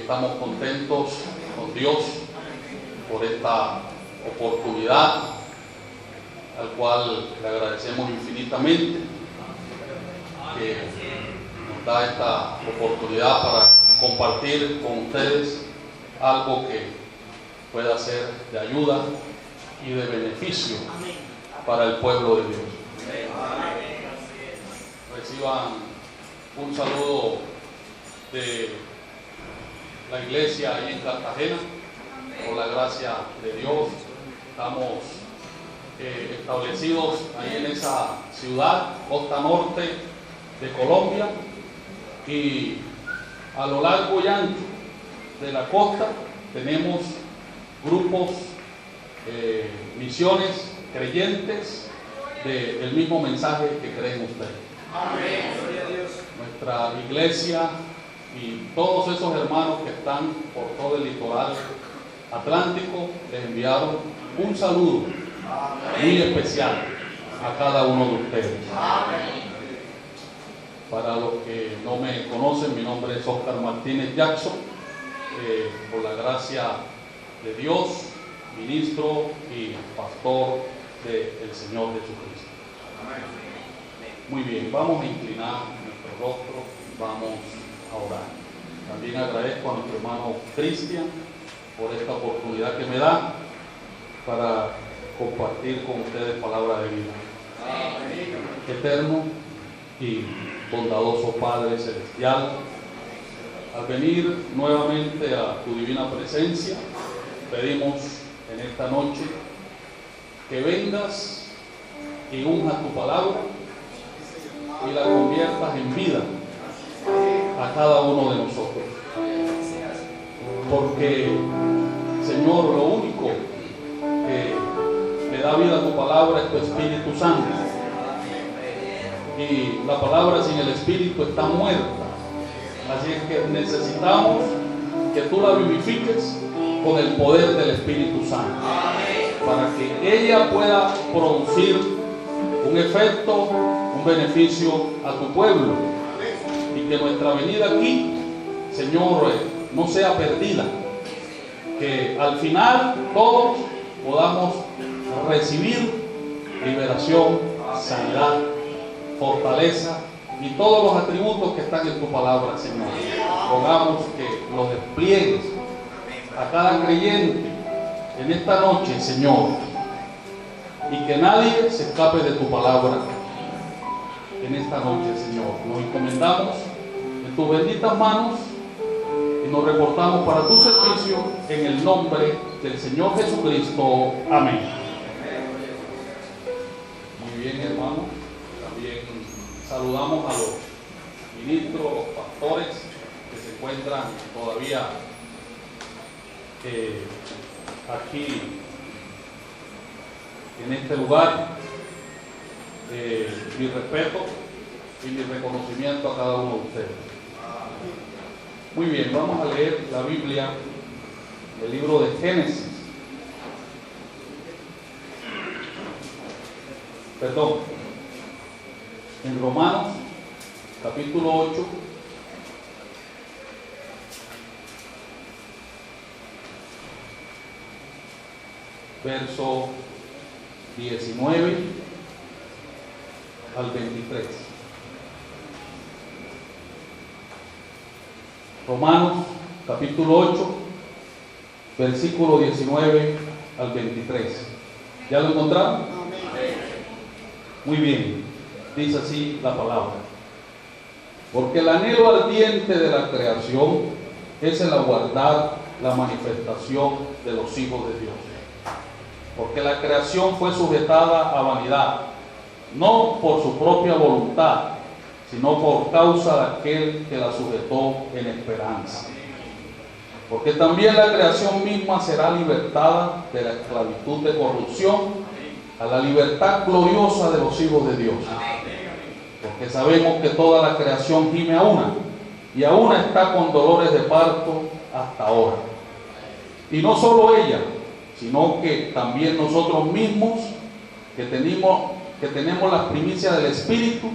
Estamos contentos con Dios por esta oportunidad, al cual le agradecemos infinitamente que nos da esta oportunidad para compartir con ustedes algo que pueda ser de ayuda y de beneficio para el pueblo de Dios. Reciban un saludo de la iglesia ahí en Cartagena. Por la gracia de Dios estamos establecidos ahí en esa ciudad, costa norte de Colombia, y a lo largo y ancho de la costa tenemos grupos, misiones, creyentes del mismo mensaje que creen ustedes. Amén. Nuestra iglesia y todos esos hermanos que están por todo el litoral atlántico les enviaron un saludo muy especial a cada uno de ustedes. Para los que no me conocen, mi nombre es Oscar Martínez Jackson. Por la gracia de Dios, ministro y pastor del Señor Jesucristo. Muy bien, vamos a inclinar nuestro rostro, vamos a orar. También agradezco a nuestro hermano Cristian por esta oportunidad que me da para compartir con ustedes palabra de vida. Eterno y bondadoso Padre Celestial, al venir nuevamente a tu divina presencia, pedimos en esta noche que vengas y unjas tu palabra y la conviertas en vida a cada uno de nosotros. Porque, Señor, lo único que le da vida a tu palabra es tu Espíritu Santo. Y la palabra sin el Espíritu está muerta. Así es que necesitamos que tú la vivifiques con el poder del Espíritu Santo, para que ella pueda producir un efecto, un beneficio a tu pueblo, y que nuestra venida aquí, Señor, no sea perdida, que al final todos podamos recibir liberación, sanidad, fortaleza y todos los atributos que están en tu palabra, Señor. Rogamos que los despliegues a cada creyente en esta noche, Señor, y que nadie se escape de tu palabra en esta noche, Señor. Nos encomendamos en tus benditas manos y nos reportamos para tu servicio en el nombre del Señor Jesucristo. Amén. Muy bien, hermanos. También saludamos a los ministros, los pastores que se encuentran todavía aquí en este lugar. Mi respeto y mi reconocimiento a cada uno de ustedes. Muy bien, vamos a leer la Biblia, el libro de Génesis. En Romanos, capítulo 8, verso 19 al 23. Romanos capítulo 8, versículo 19 al 23. ¿Ya lo encontraron? Muy bien, dice así la palabra. Porque el anhelo ardiente de la creación es el aguardar la manifestación de los hijos de Dios. Porque la creación fue sujetada a vanidad, no por su propia voluntad, sino por causa de aquel que la sujetó en esperanza. Porque también la creación misma será libertada de la esclavitud de corrupción a la libertad gloriosa de los hijos de Dios. Porque sabemos que toda la creación gime a una, y a una está con dolores de parto hasta ahora. Y no solo ella, sino que también nosotros mismos, que tenemos las primicias del Espíritu,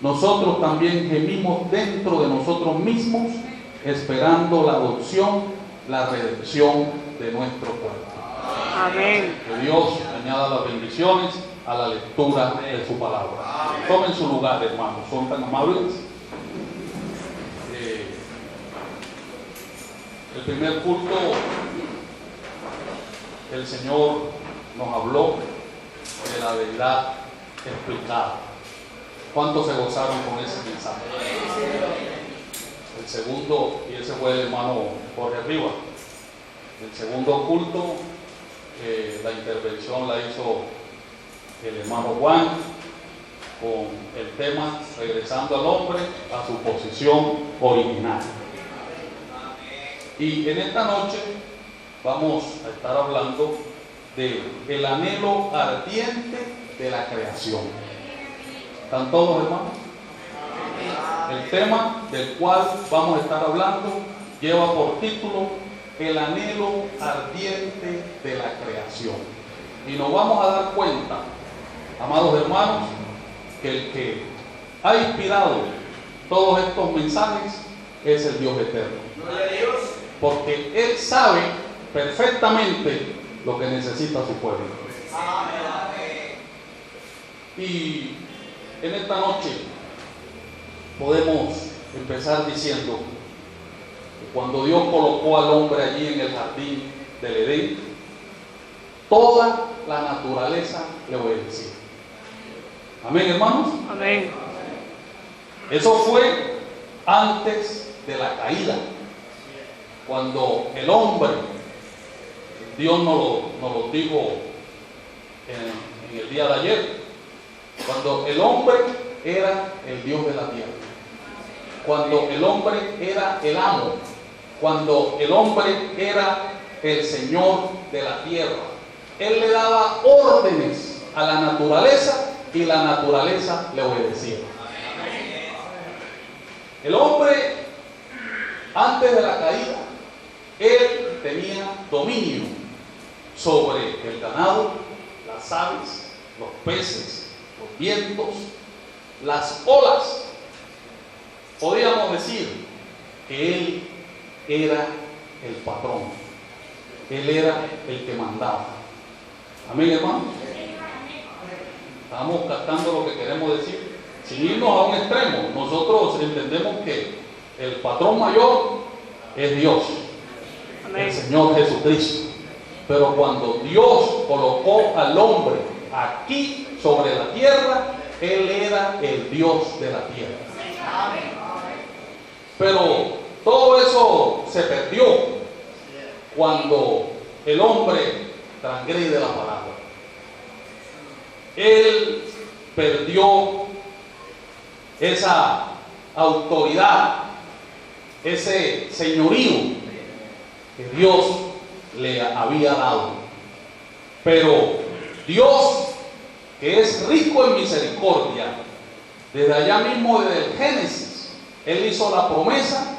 nosotros también gemimos dentro de nosotros mismos, esperando la adopción, la redención de nuestro cuerpo. Amén. Que Dios añada las bendiciones a la lectura de su palabra. Tomen su lugar, hermanos, son tan amables. El primer culto, el Señor nos habló de la deidad explicada. ¿Cuántos se gozaron con ese mensaje? El segundo, y ese fue el hermano Jorge Rivas. El segundo culto, la intervención la hizo el hermano Juan con el tema regresando al hombre a su posición original. Y en esta noche vamos a estar hablando del anhelo ardiente de la creación. ¿Están todos, hermanos? El tema del cual vamos a estar hablando lleva por título el anhelo ardiente de la creación. Y nos vamos a dar cuenta, amados hermanos, que el que ha inspirado todos estos mensajes es el Dios eterno. Porque Él sabe perfectamente lo que necesita su pueblo. Y en esta noche podemos empezar diciendo que cuando Dios colocó al hombre allí en el jardín del Edén, toda la naturaleza le obedecía. Amén, hermanos. Amén. Eso fue antes de la caída, cuando el hombre, Dios nos lo dijo en el día de ayer, cuando el hombre era el Dios de la tierra, cuando el hombre era el amo, cuando el hombre era el Señor de la tierra. Él le daba órdenes a la naturaleza y la naturaleza le obedecía. El hombre, antes de la caída, él tenía dominio sobre el ganado, las aves, los peces, los vientos, las olas. Podríamos decir que él era el patrón, él era el que mandaba. Amén, hermano. Estamos captando lo que queremos decir. Sin irnos a un extremo, nosotros entendemos que el patrón mayor es Dios, el Señor Jesucristo. Pero cuando Dios colocó al hombre aquí sobre la tierra, Él era el Dios de la tierra. Pero todo eso se perdió cuando el hombre transgrede la palabra. Él perdió esa autoridad, ese señorío que Dios le había dado. Pero Dios, que es rico en misericordia, desde allá mismo, desde el Génesis, Él hizo la promesa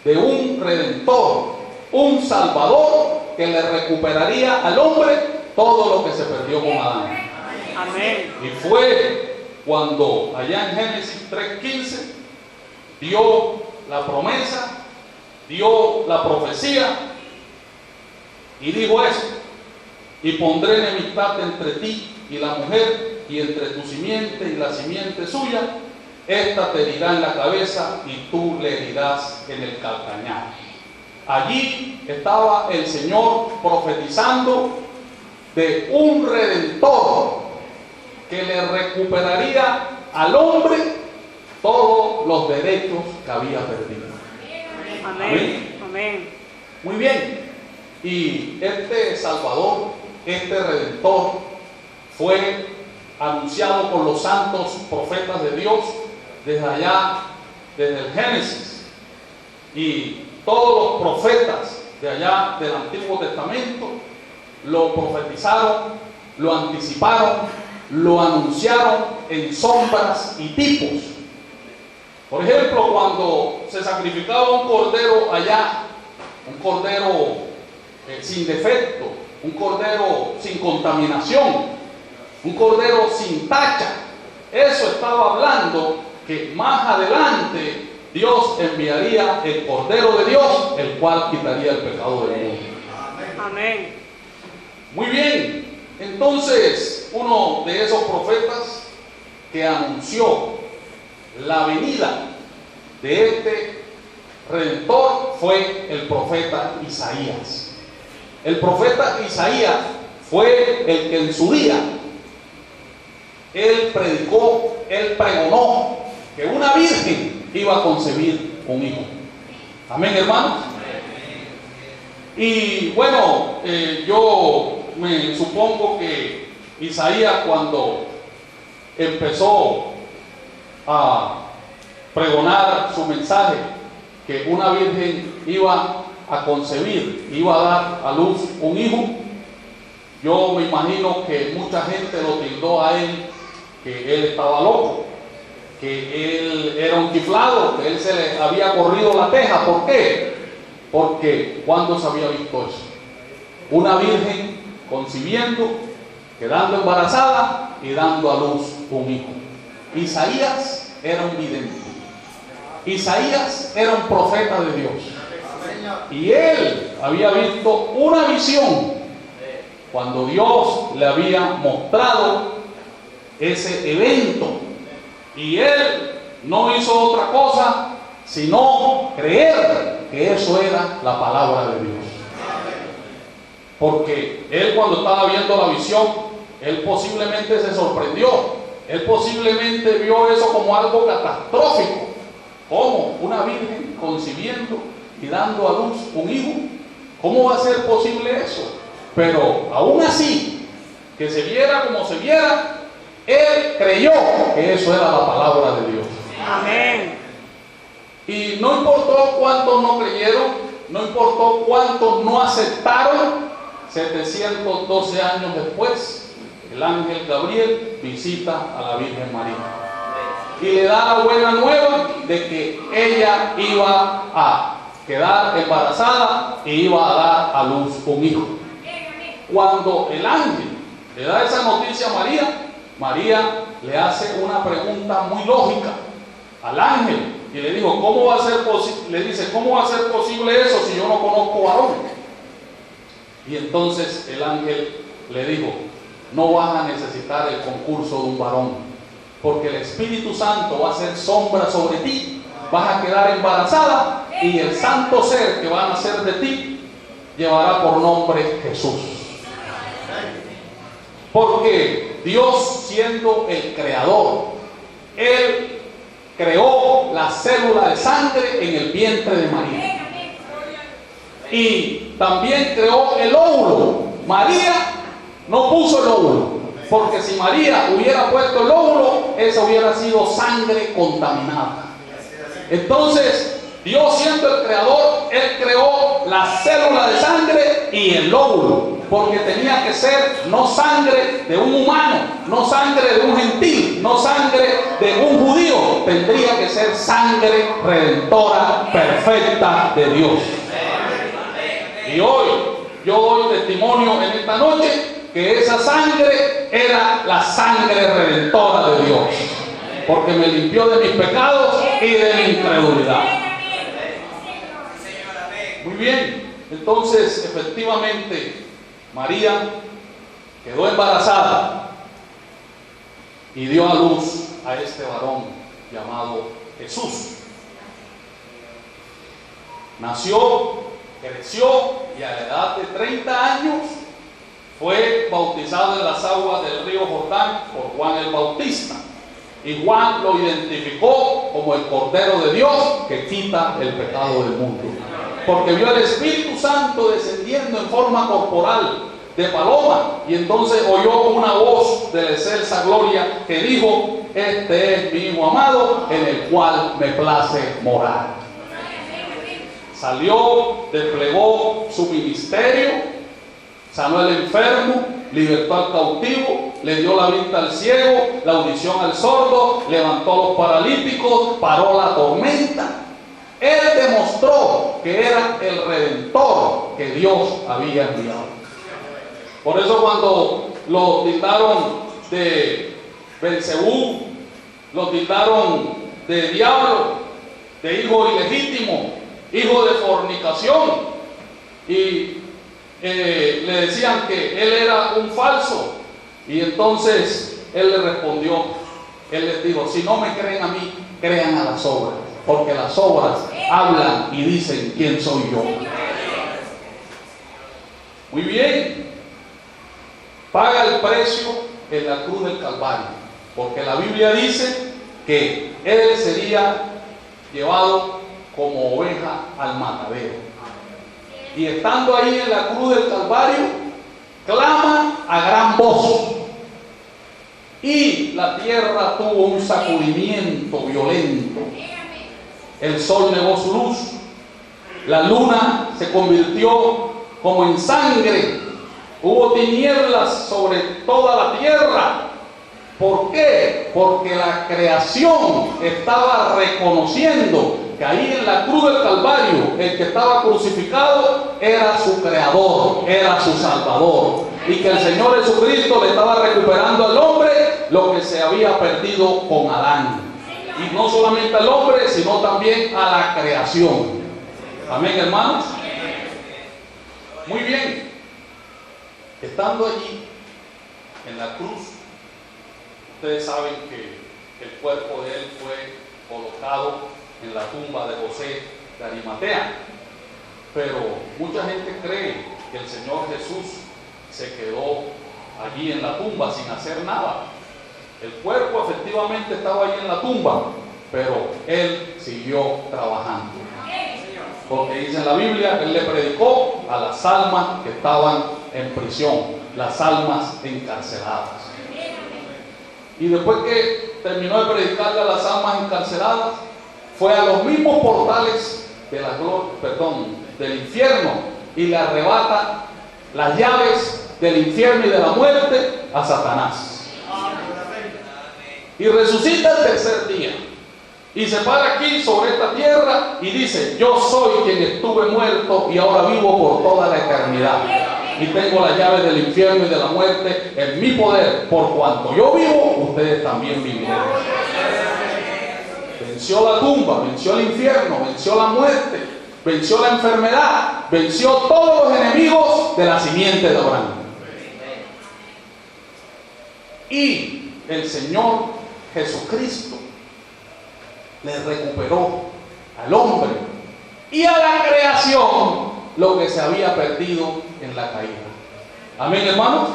de un redentor, un salvador que le recuperaría al hombre todo lo que se perdió con Adán. Amén. Y fue cuando allá en Génesis 3:15 dio la promesa, dio la profecía y dijo esto: y pondré enemistad entre ti y la mujer, y entre tu simiente y la simiente suya. Esta te herirá en la cabeza y tú le herirás en el calcañar. Allí estaba el Señor profetizando de un redentor que le recuperaría al hombre todos los derechos que había perdido. Amén. Amén. Muy bien. Y este Salvador, este Redentor, fue anunciado por los santos profetas de Dios desde allá, desde el Génesis. Y todos los profetas de allá del Antiguo Testamento lo profetizaron, lo anticiparon, lo anunciaron en sombras y tipos. Por ejemplo, cuando se sacrificaba un cordero allá, un cordero sin defecto, un cordero sin contaminación, un cordero sin tacha, eso estaba hablando que más adelante Dios enviaría el Cordero de Dios, el cual quitaría el pecado del mundo. Amén. Muy bien, entonces uno de esos profetas que anunció la venida de este Redentor fue el profeta Isaías. El profeta Isaías fue el que en su día él predicó, él pregonó que una virgen iba a concebir un hijo. Amén, hermanos. Y bueno, yo me supongo que Isaías, cuando empezó a pregonar su mensaje, que una virgen iba a concebir, iba a dar a luz un hijo, yo me imagino que mucha gente lo tildó a él que él estaba loco, que él era un chiflado, que él se le había corrido la teja. ¿Por qué? Porque ¿cuándo se había visto eso? Una virgen concibiendo, quedando embarazada y dando a luz un hijo. Isaías era un vidente. Isaías era un profeta de Dios. Y él había visto una visión cuando Dios le había mostrado ese evento. Y él no hizo otra cosa sino creer que eso era la palabra de Dios. Porque él, cuando estaba viendo la visión, él posiblemente se sorprendió. Él posiblemente vio eso como algo catastrófico. ¿Cómo? Una virgen concibiendo y dando a luz un hijo. ¿Cómo va a ser posible eso? Pero aún así, que se viera como se viera, él creyó que eso era la palabra de Dios. Amén. Y no importó cuántos no creyeron, no importó cuántos no aceptaron, 712 años después, el ángel Gabriel visita a la Virgen María y le da la buena nueva de que ella iba a quedar embarazada y iba a dar a luz un hijo. Cuando el ángel le da esa noticia a María, María le hace una pregunta muy lógica al ángel y le dijo, ¿cómo va a ser posible? Le dice, ¿cómo va a ser posible eso si yo no conozco varón? Y entonces el ángel le dijo, no vas a necesitar el concurso de un varón, porque el Espíritu Santo va a ser sombra sobre ti, vas a quedar embarazada y el santo ser que va a nacer de ti llevará por nombre Jesús. Porque Dios, siendo el creador, Él creó la célula de sangre en el vientre de María. Y también creó el óvulo. María no puso el óvulo, porque si María hubiera puesto el óvulo, esa hubiera sido sangre contaminada. Entonces, Dios, siendo el creador, Él creó la célula de sangre y el óvulo, porque tenía que ser no sangre de un humano, no sangre de un gentil, no sangre de un judío, tendría que ser sangre redentora perfecta de Dios. Y hoy yo doy testimonio en esta noche que esa sangre era la sangre redentora de Dios, porque me limpió de mis pecados y de mi incredulidad. Muy bien, entonces efectivamente María quedó embarazada y dio a luz a este varón llamado Jesús. Nació, creció y a la edad de 30 años fue bautizado en las aguas del río Jordán por Juan el Bautista. Y Juan lo identificó como el Cordero de Dios que quita el pecado del mundo. Porque vio al Espíritu Santo descendiendo en forma corporal de paloma, y entonces oyó una voz de la excelsa gloria que dijo: este es mi Hijo amado, en el cual me place morar. Salió, desplegó su ministerio, sanó al enfermo, libertó al cautivo, le dio la vista al ciego, la audición al sordo, levantó a los paralíticos, paró la tormenta. Él demostró que era el Redentor que Dios había enviado. Por eso cuando lo tildaron de Belcebú, lo tildaron de diablo, de hijo ilegítimo, hijo de fornicación, y le decían que él era un falso, y entonces él le respondió, él les dijo: si no me creen a mí, crean a las obras, porque las obras hablan y dicen quién soy yo. Muy bien. Paga el precio en la cruz del Calvario, porque la Biblia dice que él sería llevado como oveja al matadero. Y estando ahí en la cruz del Calvario, clama a gran voz, y la tierra tuvo un sacudimiento violento. El sol negó su luz, la luna se convirtió como en sangre. Hubo tinieblas sobre toda la tierra. ¿Por qué? Porque la creación estaba reconociendo que ahí en la cruz del Calvario el que estaba crucificado era su creador, era su salvador, y que el Señor Jesucristo le estaba recuperando al hombre lo que se había perdido con Adán. Y no solamente al hombre, sino también a la creación. Amén, hermanos. Muy bien. Estando allí en la cruz, ustedes saben que el cuerpo de él fue colocado en la tumba de José de Arimatea, pero mucha gente cree que el Señor Jesús se quedó allí en la tumba sin hacer nada. El cuerpo efectivamente estaba allí en la tumba, pero él siguió trabajando, porque dice en la Biblia que él le predicó a las almas que estaban en prisión, las almas encarceladas. Y después que terminó de predicarle a las almas encarceladas, fue a los mismos portales de la del infierno, y le arrebata las llaves del infierno y de la muerte a Satanás. Y resucita el tercer día, y se para aquí sobre esta tierra y dice: yo soy quien estuve muerto y ahora vivo por toda la eternidad, y tengo las llaves del infierno y de la muerte en mi poder. Por cuanto yo vivo, ustedes también vivirán. Venció la tumba, venció el infierno, venció la muerte, venció la enfermedad, venció todos los enemigos de la simiente de Abraham. Y el Señor Jesucristo le recuperó al hombre y a la creación lo que se había perdido en la caída. Amén, hermanos.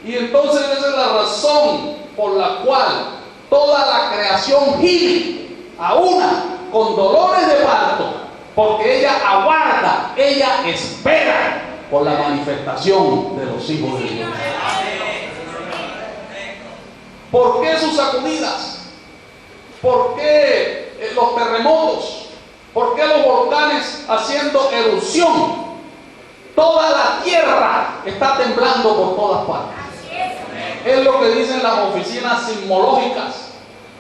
Y entonces esa es la razón por la cual toda la creación gime a una con dolores de parto, porque ella aguarda, ella espera por la manifestación de los hijos de Dios. ¿Por qué sus sacudidas? ¿Por qué los terremotos? ¿Por qué los volcanes haciendo erupción? Toda la tierra está temblando por todas partes. Es lo que dicen las oficinas sismológicas.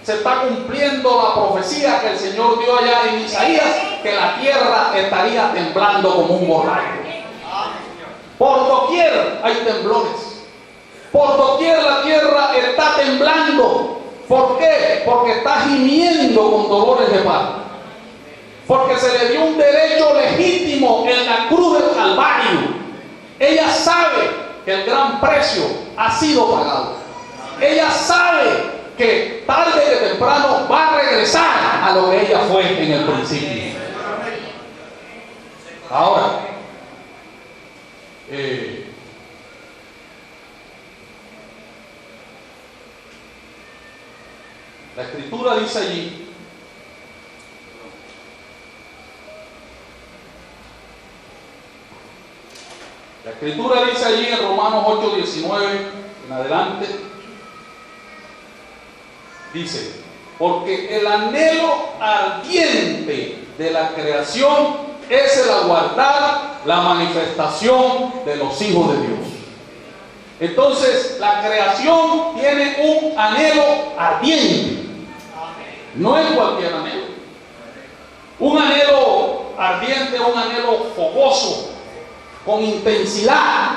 Se está cumpliendo la profecía que el Señor dio allá en Isaías, que la tierra estaría temblando como un borracho. Por doquier hay temblores. Por doquier la tierra está temblando. ¿Por qué? Porque está gimiendo con dolores de parto. Porque se le dio un derecho legítimo en la cruz del Calvario. Ella sabe que el gran precio ha sido pagado. Ella sabe que tarde que temprano va a regresar a lo que ella fue en el principio. Ahora, la Escritura dice allí, la Escritura dice allí en Romanos 8:19 en adelante, dice: porque el anhelo ardiente de la creación es el aguardar la manifestación de los hijos de Dios. Entonces, la creación tiene un anhelo ardiente. No es cualquier anhelo. Un anhelo ardiente, un anhelo fogoso, con intensidad.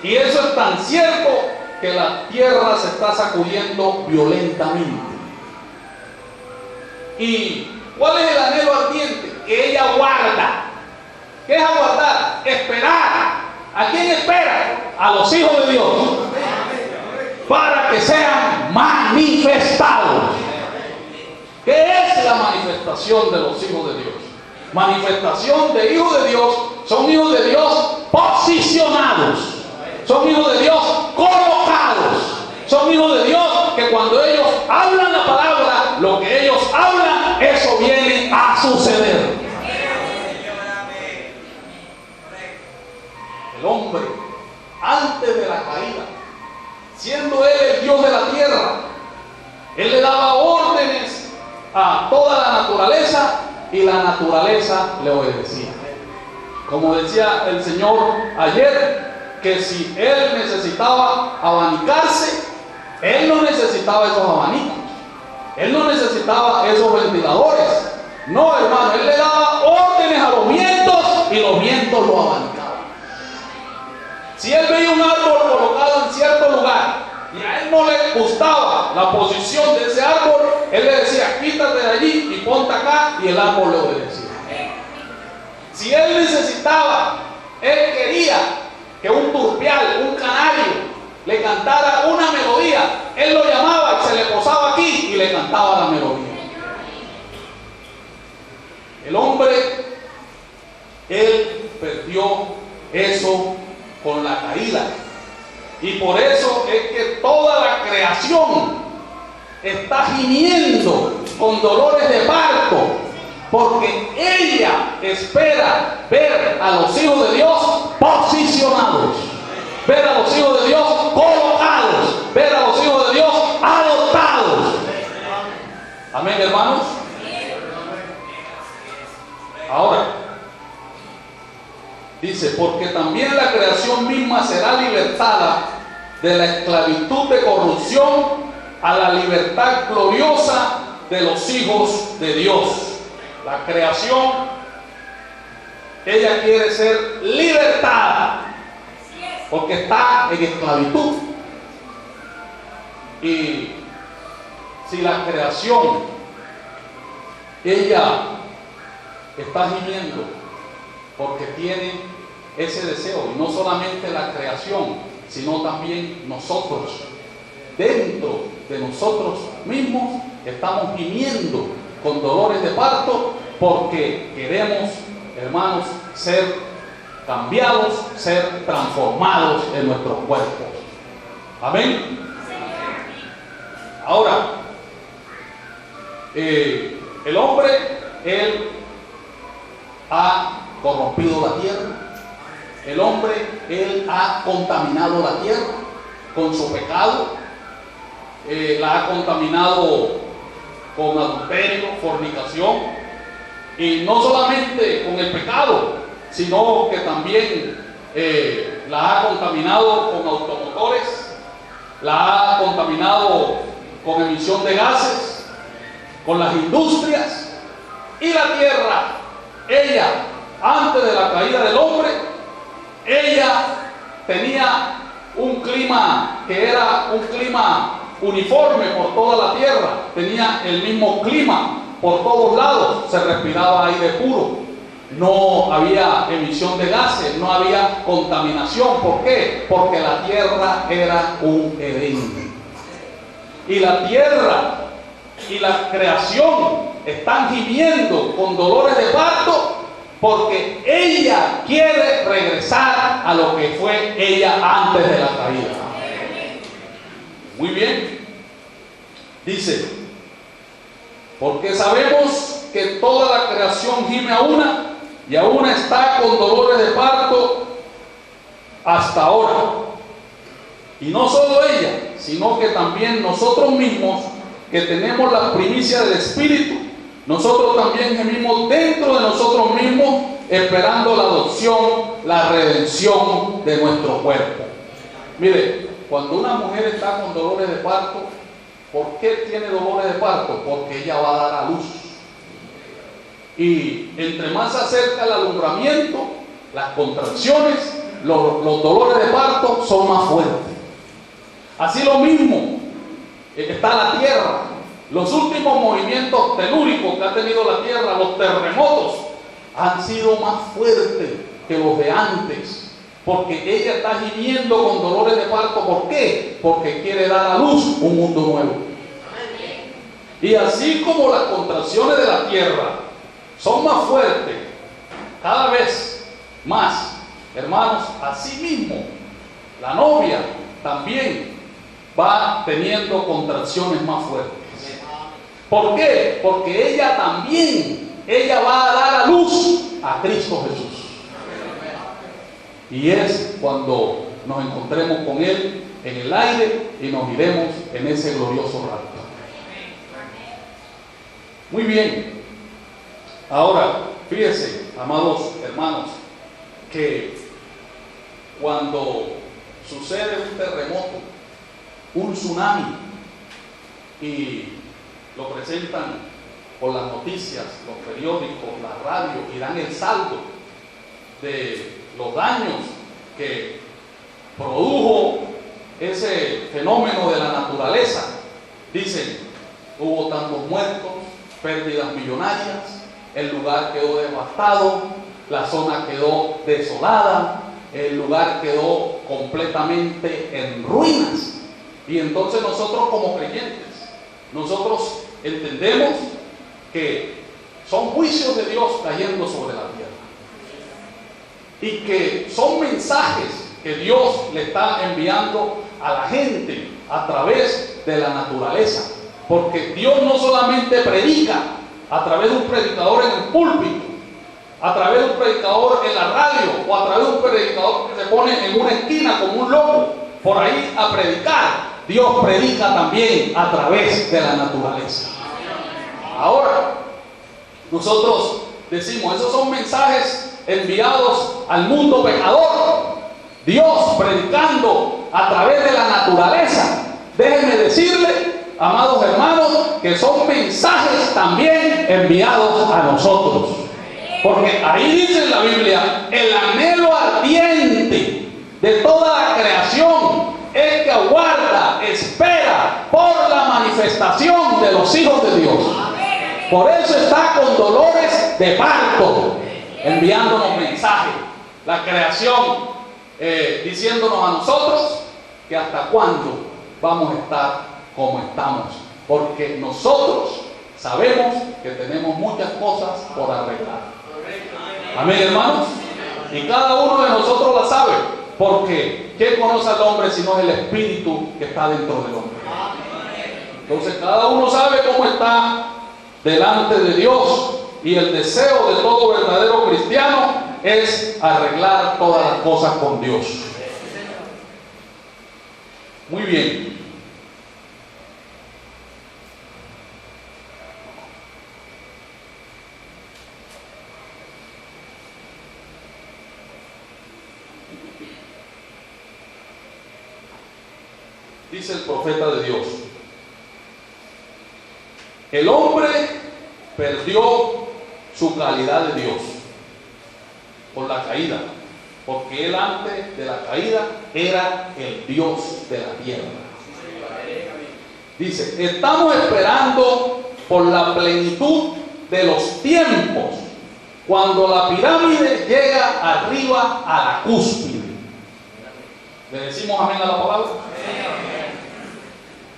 Y eso es tan cierto que la tierra se está sacudiendo violentamente. ¿Y cuál es el anhelo ardiente? Que ella aguarda. ¿Qué es aguardar? Esperar. ¿A quién espera? A los hijos de Dios, para que sean manifestados. ¿Qué es la manifestación de los hijos de Dios? Manifestación de hijos de Dios. Son hijos de Dios posicionados. Son hijos de Dios colocados. Son hijos de Dios que cuando ellos hablan la palabra, lo que ellos hablan, eso viene a suceder. El hombre, antes de la caída, siendo él el Dios de la tierra, él le daba órdenes a toda la naturaleza y la naturaleza le obedecía. Como decía el Señor ayer, que si él necesitaba abanicarse, él no necesitaba esos abanicos, él no necesitaba esos ventiladores. No, hermano, él le daba órdenes a los vientos y los vientos lo abanicaban. Si él veía un árbol colocado en cierto lugar y a él no le gustaba la posición de ese árbol, él le decía: quítate de allí y ponte acá, y el árbol le obedecía. Si él necesitaba, él quería que un turpial, un canario, le cantara una melodía, él lo llamaba y se le posaba aquí y le cantaba la melodía. El hombre, él perdió eso con la caída, y por eso es que toda la creación está gimiendo con dolores de parto, porque ella espera ver a los hijos de Dios posicionados, ver a los hijos de Dios colocados, ver a los hijos de Dios adoptados. Amén, hermanos. Ahora dice: porque también la creación misma será libertada de la esclavitud de corrupción a la libertad gloriosa de los hijos de Dios. La creación, ella quiere ser libertada, porque está en esclavitud. Y si la creación, ella está gimiendo porque tiene ese deseo, y no solamente la creación, sino también nosotros, dentro de nosotros mismos, estamos gimiendo con dolores de parto, porque queremos, hermanos, ser cambiados, ser transformados en nuestros cuerpos. Amén. Ahora, el hombre, él ha corrompido la tierra. El hombre, él ha contaminado la tierra con su pecado. La ha contaminado con adulterio, fornicación, y no solamente con el pecado, sino que también la ha contaminado con automotores, la ha contaminado con emisión de gases, con las industrias. Y la tierra, ella, antes de la caída del hombre, ella tenía un clima que era un clima uniforme por toda la tierra, tenía el mismo clima por todos lados, se respiraba aire puro. no había emisión de gases, no había contaminación. ¿Por qué? Porque la tierra era un Edén. Y la tierra y la creación están gimiendo con dolores de parto porque ella quiere regresar a lo que fue ella antes de la caída. Muy bien. Dice, porque sabemos que toda la creación gime a una y aún está con dolores de parto hasta ahora. Y no solo ella, sino que también nosotros mismos, que tenemos la primicia del Espíritu, nosotros también gemimos dentro de nosotros mismos, esperando la adopción, la redención de nuestro cuerpo. Mire, cuando una mujer está con dolores de parto, ¿por qué tiene dolores de parto? Porque ella va a dar a luz. Y entre más se acerca el alumbramiento, las contracciones, los dolores de parto son más fuertes. Así lo mismo está la tierra. Los últimos movimientos telúricos que ha tenido la tierra, los terremotos, han sido más fuertes que los de antes, porque ella está gimiendo con dolores de parto. ¿Por qué? Porque quiere dar a luz un mundo nuevo. Y así como las contracciones de la tierra son más fuertes, cada vez más, hermanos, así mismo la novia también va teniendo contracciones más fuertes. ¿Por qué? Porque ella también, ella va a dar a luz a Cristo Jesús. Y es cuando nos encontremos con Él en el aire y nos iremos en ese glorioso rapto. Muy bien. Ahora, fíjense, amados hermanos, que cuando sucede un terremoto, un tsunami, y lo presentan por las noticias, los periódicos, la radio, y dan el saldo de los daños que produjo ese fenómeno de la naturaleza. Dicen, hubo tantos muertos, pérdidas millonarias, el lugar quedó devastado, la zona quedó desolada, el lugar quedó completamente en ruinas. Y entonces nosotros como creyentes, nosotros entendemos que son juicios de Dios cayendo sobre la tierra. Y que son mensajes que Dios le está enviando a la gente a través de la naturaleza. Porque Dios no solamente predica a través de un predicador en el púlpito, a través de un predicador en la radio, o a través de un predicador que se pone en una esquina como un loco por ahí a predicar. Dios predica también a través de la naturaleza. Ahora, nosotros decimos, esos son mensajes enviados al mundo pecador. Dios predicando a través de la naturaleza. Déjenme decirle, amados hermanos, que son mensajes también enviados a nosotros. Porque ahí dice en la Biblia, el anhelo ardiente de toda la creación es que aguarda, espera por la manifestación de los hijos de Dios. Por eso está con dolores de parto, enviándonos mensajes. La creación diciéndonos a nosotros que hasta cuándo vamos a estar como estamos. Porque nosotros sabemos que tenemos muchas cosas por arreglar. Amén, hermanos. Y cada uno de nosotros la sabe. Porque ¿quién conoce al hombre si no es el espíritu que está dentro del hombre? Entonces cada uno sabe cómo está delante de Dios. Y el deseo de todo verdadero cristiano es arreglar todas las cosas con Dios. Muy bien. Dice el profeta de Dios: el hombre perdió su calidad de Dios por la caída, porque él antes de la caída era el Dios de la tierra. Dice, estamos esperando por la plenitud de los tiempos cuando la pirámide llega arriba a la cúspide. ¿Le decimos amén a la palabra?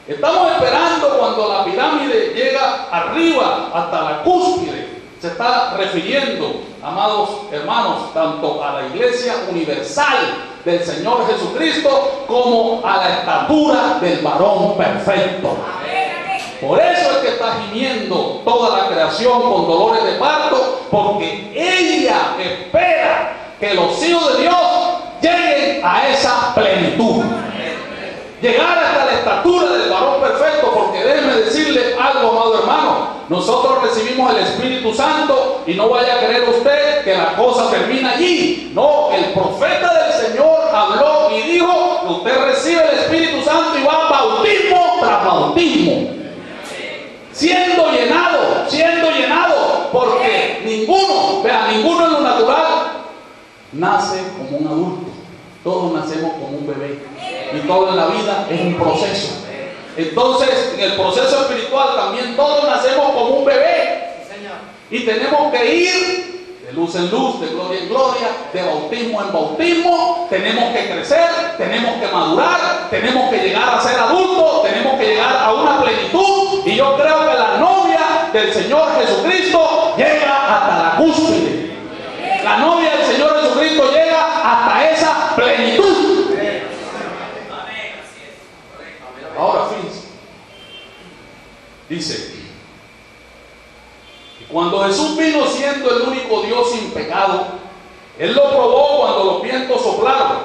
Estamos esperando cuando la pirámide llega arriba hasta la cúspide. Se está refiriendo, amados hermanos, tanto a la iglesia universal del Señor Jesucristo como a la estatura del varón perfecto. Por eso es que está gimiendo toda la creación con dolores de parto, porque ella espera que los hijos de Dios lleguen a esa plenitud. Llegar hasta la estatura del varón perfecto, porque déjenme decirle algo, amado hermano. Nosotros recibimos el Espíritu Santo y no vaya a creer usted que la cosa termina allí. No, el profeta del Señor habló y dijo que usted recibe el Espíritu Santo y va bautismo tras bautismo. Siendo llenado, porque ninguno en lo natural nace como un adulto. Todos nacemos como un bebé y todo en la vida es un proceso. Entonces, en el proceso espiritual también todos nacemos como un bebé y tenemos que ir de luz en luz, de gloria en gloria, de bautismo en bautismo. Tenemos que crecer, tenemos que madurar, tenemos que llegar a ser adultos, tenemos que llegar a una plenitud. Y yo creo que la novia del Señor Jesucristo llega hasta la cúspide. La novia del Señor Jesucristo llega hasta esa plenitud. Ahora fíjense, dice, cuando Jesús vino siendo el único Dios sin pecado, Él lo probó cuando los vientos soplaron.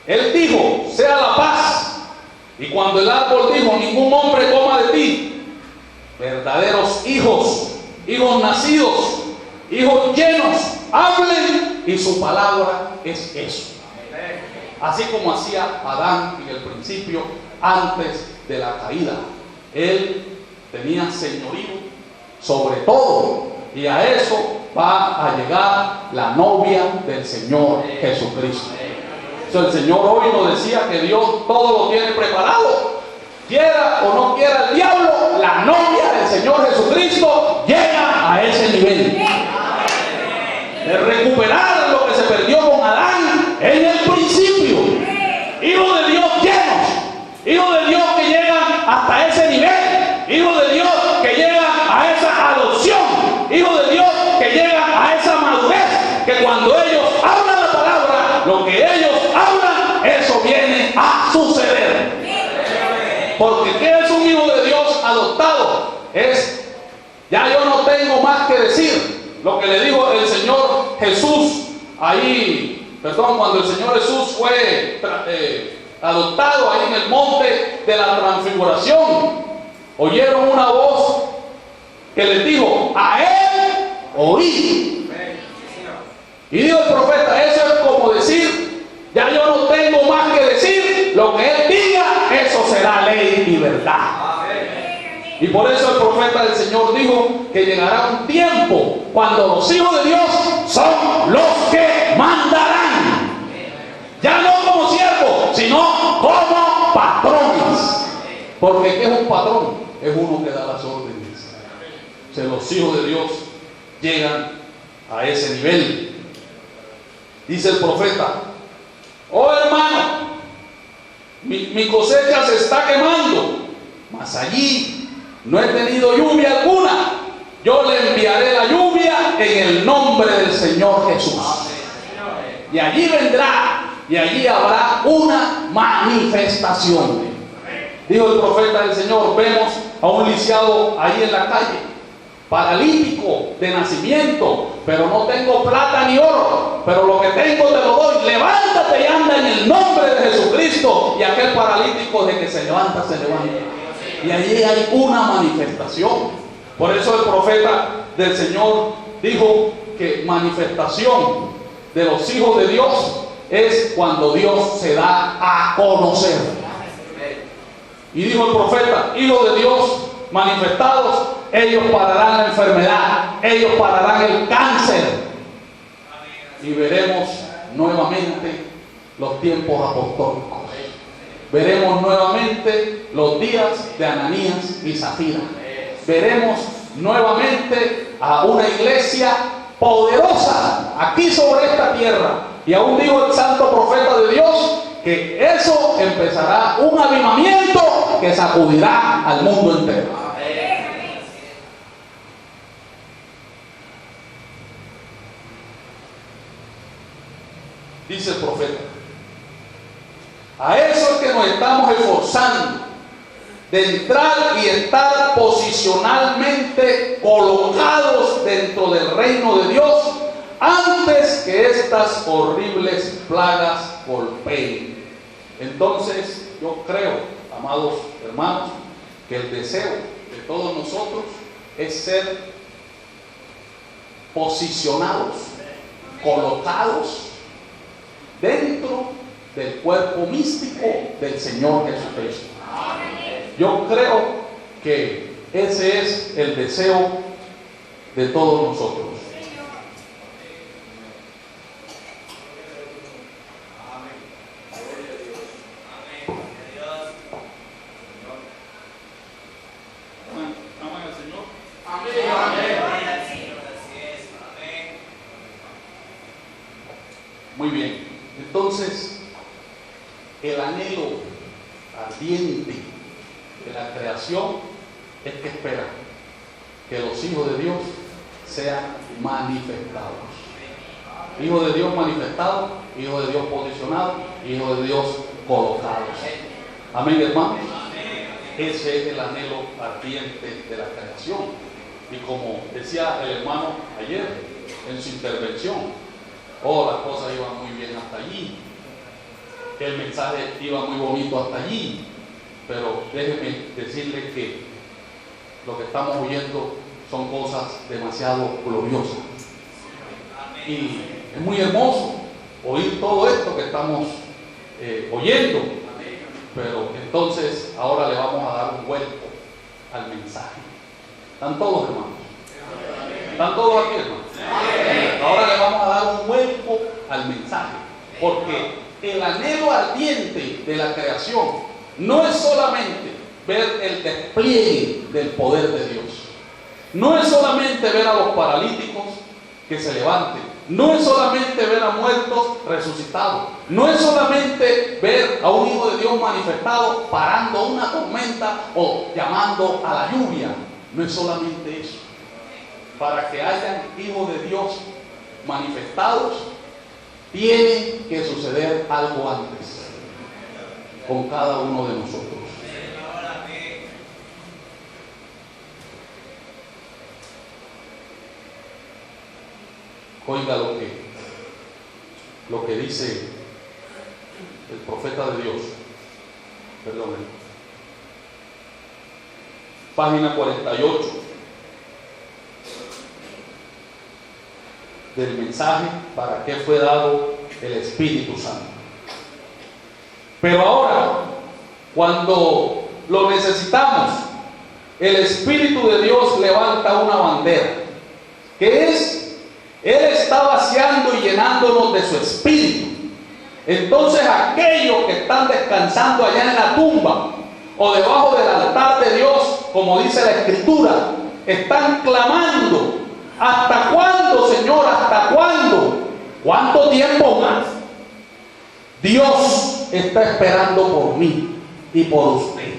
Él dijo, sea la paz. Y cuando el árbol dijo, ningún hombre coma de ti. Verdaderos hijos nacidos, hijos llenos, hablen, y su palabra es eso. Así como hacía Adán en el principio, antes de la caída. Él tenía señorío sobre todo, y a eso va a llegar la novia del Señor Jesucristo. El Señor hoy nos decía que Dios todo lo tiene preparado. Quiera o no quiera el diablo, la novia del Señor Jesucristo llega a ese nivel de recuperar lo que se perdió con Adán en el principio. Hijos de Dios llenos, hijos de Dios que llegan hasta ese nivel, hijos de Dios que llegan a esa adopción, hijos de Dios que llegan a esa madurez, que cuando ellos hablan la palabra, lo que ellos hablan, eso viene a suceder. Porque ¿qué es un hijo de Dios adoptado? Es, ya yo no tengo más que decir. Lo que le dijo el Señor Jesús ahí, cuando el Señor Jesús fue adoptado ahí en el monte de la transfiguración, oyeron una voz que les dijo, a él oí. Y dijo el profeta, eso es como decir, ya yo no tengo más que decir, lo que él diga, eso será ley y verdad. Y por eso el profeta del Señor dijo que llegará un tiempo cuando los hijos de Dios son los que mandarán. Ya no como siervos, sino como patrones. Porque ¿qué es un patrón? Es uno que da las órdenes. O sea, los hijos de Dios llegan a ese nivel. Dice el profeta, oh hermano, mi cosecha se está quemando, mas allí no he tenido lluvia alguna. Yo le enviaré la lluvia en el nombre del Señor Jesús. Y allí vendrá, y allí habrá una manifestación. Dijo el profeta del Señor, vemos a un lisiado ahí en la calle, paralítico de nacimiento, pero no tengo plata ni oro, pero lo que tengo te lo doy. Levántate y anda en el nombre de Jesucristo. Y aquel paralítico de que se levanta, se levanta. Y allí hay una manifestación. Por eso el profeta del Señor dijo que manifestación de los hijos de Dios es cuando Dios se da a conocer. Y dijo el profeta, hijos de Dios manifestados, ellos pararán la enfermedad, ellos pararán el cáncer. Y veremos nuevamente los tiempos apostólicos. Veremos nuevamente los días de Ananías y Zafira. Veremos nuevamente a una iglesia poderosa aquí sobre esta tierra. Y aún dijo el santo profeta de Dios que eso empezará un avivamiento que sacudirá al mundo entero. Dice el profeta, a eso es que nos estamos esforzando, de entrar y estar posicionalmente colocados dentro del reino de Dios antes que estas horribles plagas golpeen. Entonces yo creo, amados hermanos, que el deseo de todos nosotros es ser posicionados, colocados dentro del cuerpo místico del Señor Jesucristo. Yo creo que ese es el deseo de todos nosotros. Muy bien, entonces el anhelo ardiente de la creación es que espera que los hijos de Dios sean manifestados. Hijos de Dios manifestados, hijos de Dios posicionados, hijos de Dios colocados. Amén, hermanos. Ese es el anhelo ardiente de la creación. Y como decía el hermano ayer en su intervención, las cosas iban muy bien hasta allí, el mensaje iba muy bonito hasta allí, pero déjeme decirle que lo que estamos oyendo son cosas demasiado gloriosas. Y es muy hermoso oír todo esto que estamos oyendo, pero entonces ahora le vamos a dar un vuelco al mensaje. ¿Están todos, hermanos? ¿Están todos aquí, hermanos? Ahora le vamos a dar un vuelco al mensaje, porque el anhelo ardiente de la creación no es solamente ver el despliegue del poder de Dios, no es solamente ver a los paralíticos que se levanten, no es solamente ver a muertos resucitados, no es solamente ver a un hijo de Dios manifestado parando una tormenta o llamando a la lluvia. No es solamente eso. Para que hayan hijos de Dios manifestados, tiene que suceder algo antes con cada uno de nosotros. Oiga lo que dice el profeta de Dios. Perdón. Página 48 del mensaje para qué fue dado el Espíritu Santo. Pero ahora, cuando lo necesitamos, el Espíritu de Dios levanta una bandera, que es, Él está vaciando y llenándonos de su Espíritu. Entonces aquellos que están descansando allá en la tumba o debajo del altar de Dios, como dice la Escritura, están clamando: ¿hasta cuándo, Señor? ¿Hasta cuándo? ¿Cuánto tiempo más? Dios está esperando por mí y por usted.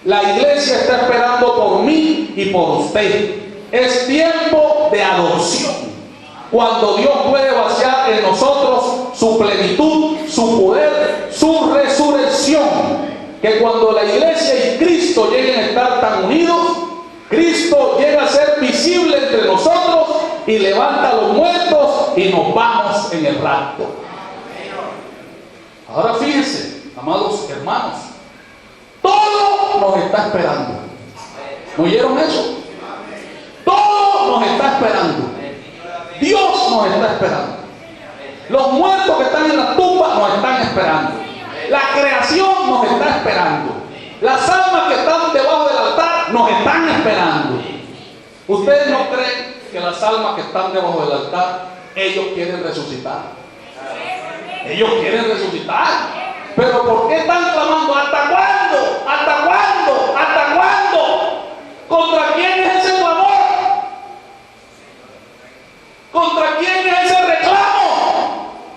La iglesia está esperando por mí y por usted. Es tiempo de adopción, cuando Dios puede vaciar en nosotros su plenitud, su poder, su resurrección. Que cuando la iglesia y Cristo lleguen a estar tan unidos, Cristo llega a ser visible entre nosotros y levanta a los muertos y nos vamos en el rapto. Ahora fíjense, amados hermanos, todo nos está esperando. ¿No oyeron eso? Todo nos está esperando. Dios nos está esperando. Los muertos que están en la tumba nos están esperando. La creación nos está esperando. Las almas que están debajo del altar nos están esperando. ¿Ustedes no creen que las almas que están debajo del altar, ellos quieren resucitar? Ellos quieren resucitar. Pero ¿por qué están clamando? ¿Hasta cuándo? ¿Hasta cuándo? ¿Hasta cuándo? ¿Contra quién es ese clamor?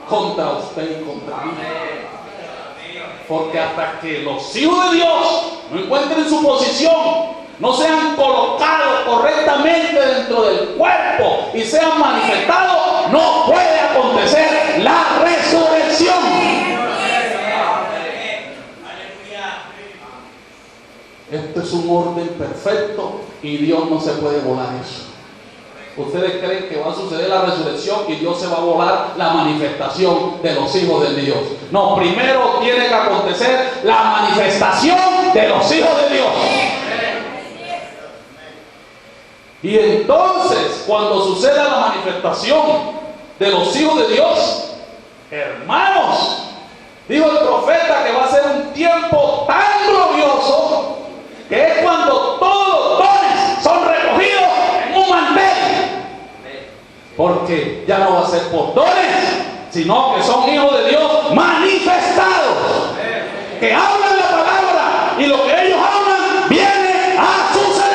contra usted y contra mí. Porque hasta que los hijos de Dios no encuentren su posición, no sean colocados correctamente dentro del cuerpo y sean manifestados, no puede acontecer la resurrección. Esto es un orden perfecto y Dios no se puede volar eso. ¿Ustedes creen que va a suceder la resurrección y Dios se va a volar la manifestación de los hijos de Dios? No, primero tiene que acontecer la manifestación de los hijos de Dios. Y entonces, cuando suceda la manifestación de los hijos de Dios, hermanos, dijo el profeta que va a ser un tiempo tan glorioso que es cuando todos los dones son recogidos en un mantel. Porque ya no va a ser por dones, sino que son hijos de Dios manifestados, que hablan la palabra y lo que ellos hablan viene a suceder.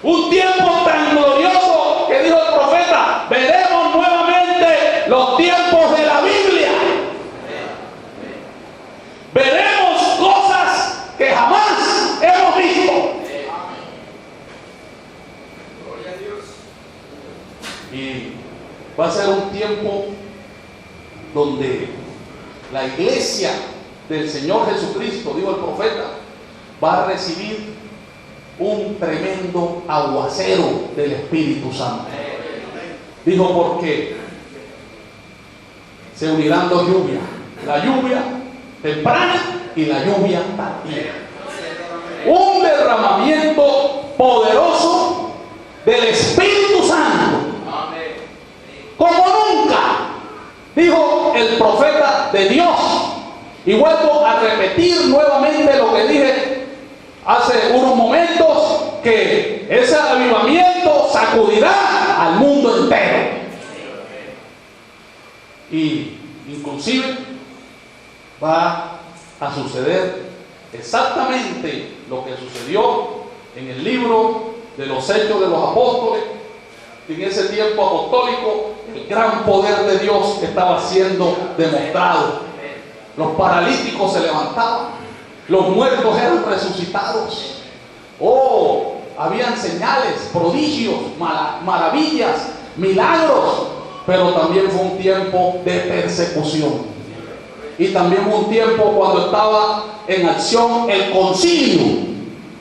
Un tiempo tan glorioso que dijo el profeta, veremos nuevamente los tiempos de la Biblia. Veremos cosas que jamás hemos visto. Y va a ser un tiempo donde la iglesia del Señor Jesucristo, dijo el profeta, va a recibir un tremendo aguacero del Espíritu Santo. Dijo, porque se unirán dos lluvias, la lluvia temprana y la lluvia tardía. Un derramamiento poderoso del Espíritu Santo, como nunca, dijo el profeta de Dios. Y vuelvo a repetir nuevamente lo que dije hace unos momentos, que ese avivamiento sacudirá al mundo entero. Y inclusive va a suceder exactamente lo que sucedió en el libro de los Hechos de los Apóstoles. En ese tiempo apostólico, el gran poder de Dios estaba siendo demostrado. Los paralíticos se levantaban, los muertos eran resucitados. Habían señales, prodigios, maravillas, milagros. Pero también fue un tiempo de persecución. Y también fue un tiempo cuando estaba en acción el concilio.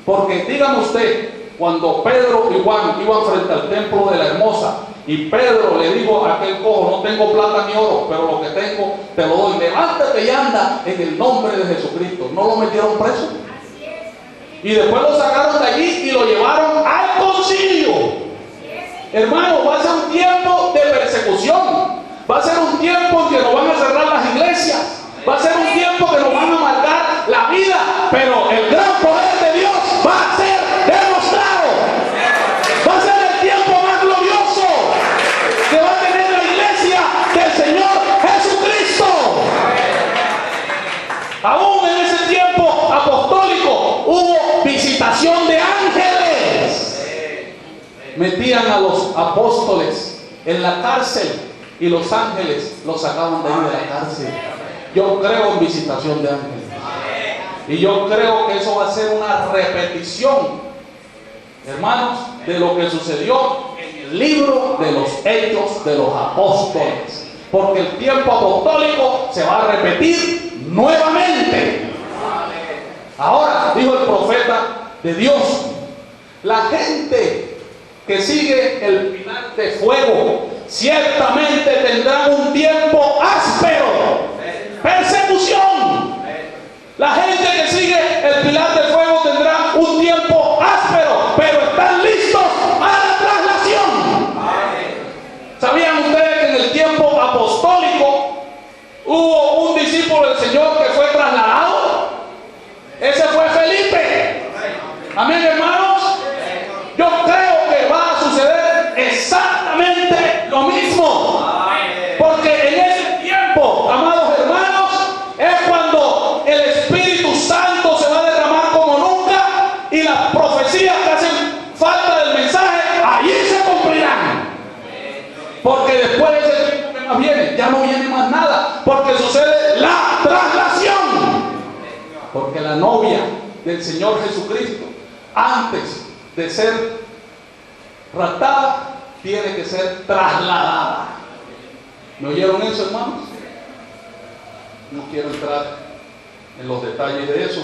Porque dígame usted, cuando Pedro y Juan iban frente al templo de la Hermosa, y Pedro le dijo a aquel cojo, no tengo plata ni oro, pero lo que tengo te lo doy, levántate y anda en el nombre de Jesucristo. ¿No lo metieron preso? Y después lo sacaron de allí y lo llevaron al concilio. Hermano, va a ser un tiempo de persecución, va a ser un tiempo en que nos van a cerrar las iglesias, va a ser un tiempo que nos van a marcar la vida, pero el gran poder de Dios va a ser demostrado. Va a ser el tiempo más glorioso que va a tener la iglesia del Señor Jesucristo. Aún en ese tiempo apostólico hubo visitación de ángeles. Metían a los apóstoles en la cárcel y los ángeles los sacaban de ahí de la cárcel. Yo creo en visitación de ángeles. Y yo creo que eso va a ser una repetición, hermanos, de lo que sucedió en el libro de los Hechos de los Apóstoles. Porque el tiempo apostólico se va a repetir nuevamente. Ahora, dijo el profeta de Dios, la gente que sigue el pilar de fuego ciertamente tendrá un tiempo áspero, persecución. La gente que sigue el pilar de fuego tendrá un tiempo áspero, pero están listos a la traslación. ¿Sabían ustedes que en el tiempo apostólico hubo un discípulo del Señor que fue trasladado? Ese fue Felipe. Amén, hermanos. Yo creo que va a suceder exactamente lo mismo. Porque más viene? Ya no viene más nada, porque sucede la traslación. Porque la novia del Señor Jesucristo, antes de ser raptada, tiene que ser trasladada. ¿Me oyeron eso, hermanos? No quiero entrar en los detalles de eso,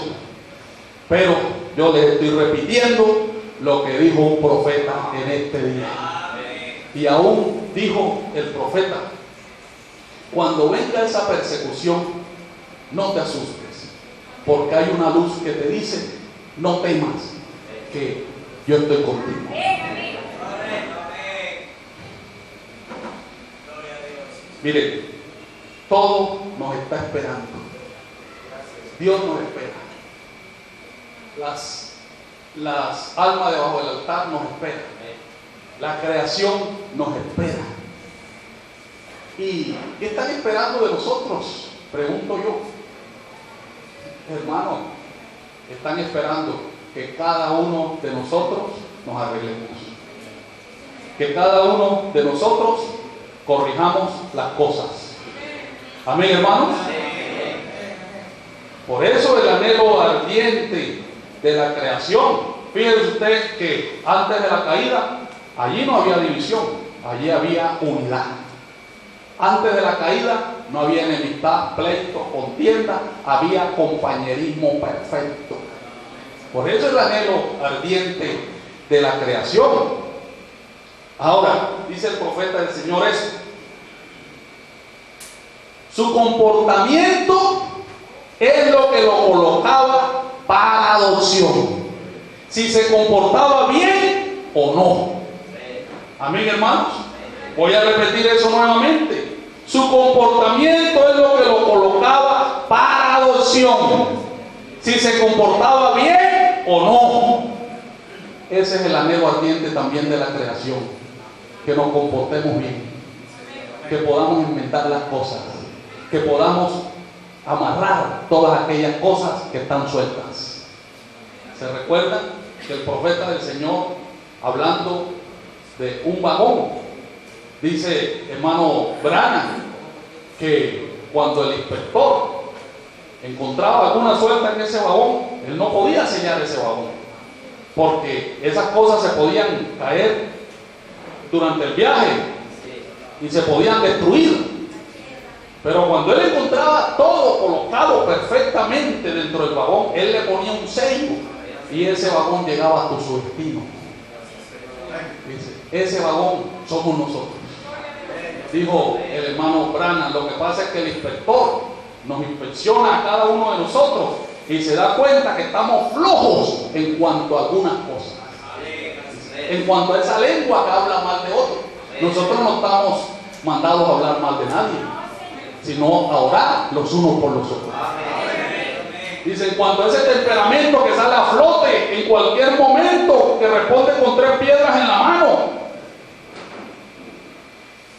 pero yo les estoy repitiendo lo que dijo un profeta en este día. Y aún dijo el profeta: cuando venga esa persecución, no te asustes, porque hay una luz que te dice: no temas, que yo estoy contigo. Miren, todo nos está esperando. Dios nos espera. Las almas debajo del altar nos esperan. La creación nos espera. ¿Y qué están esperando de nosotros? Pregunto yo. Hermano, están esperando que cada uno de nosotros nos arreglemos. Que cada uno de nosotros corrijamos las cosas. Amén, hermanos. Por eso el anhelo ardiente de la creación. Fíjense usted que antes de la caída, allí no había división, allí había unidad. Antes de la caída no había enemistad, pleito, contienda, había compañerismo perfecto. Por eso el anhelo ardiente de la creación. Ahora, dice el profeta del Señor esto: su comportamiento es lo que lo colocaba para adopción. Si se comportaba bien o no. Amén, hermanos. Voy a repetir eso nuevamente. Su comportamiento es lo que lo colocaba para adopción. Si se comportaba bien o no. Ese es el anhelo ardiente también de la creación. Que nos comportemos bien. Que podamos inventar las cosas. Que podamos amarrar todas aquellas cosas que están sueltas. ¿Se recuerdan que el profeta del Señor, hablando de un vagón, dice, hermano Branham, que cuando el inspector encontraba alguna suelta en ese vagón, él no podía sellar ese vagón, porque esas cosas se podían caer durante el viaje y se podían destruir. Pero cuando él encontraba todo colocado perfectamente dentro del vagón, él le ponía un sello y ese vagón llegaba a su destino. Dice, ese vagón somos nosotros. Dijo el hermano Branham, lo que pasa es que el inspector nos inspecciona a cada uno de nosotros y se da cuenta que estamos flojos en cuanto a algunas cosas. En cuanto a esa lengua que habla mal de otro. Nosotros no estamos mandados a hablar mal de nadie, sino a orar los unos por los otros. Dice, en cuanto a ese temperamento que sale a flote en cualquier momento, que responde con 3 piedras en la mano.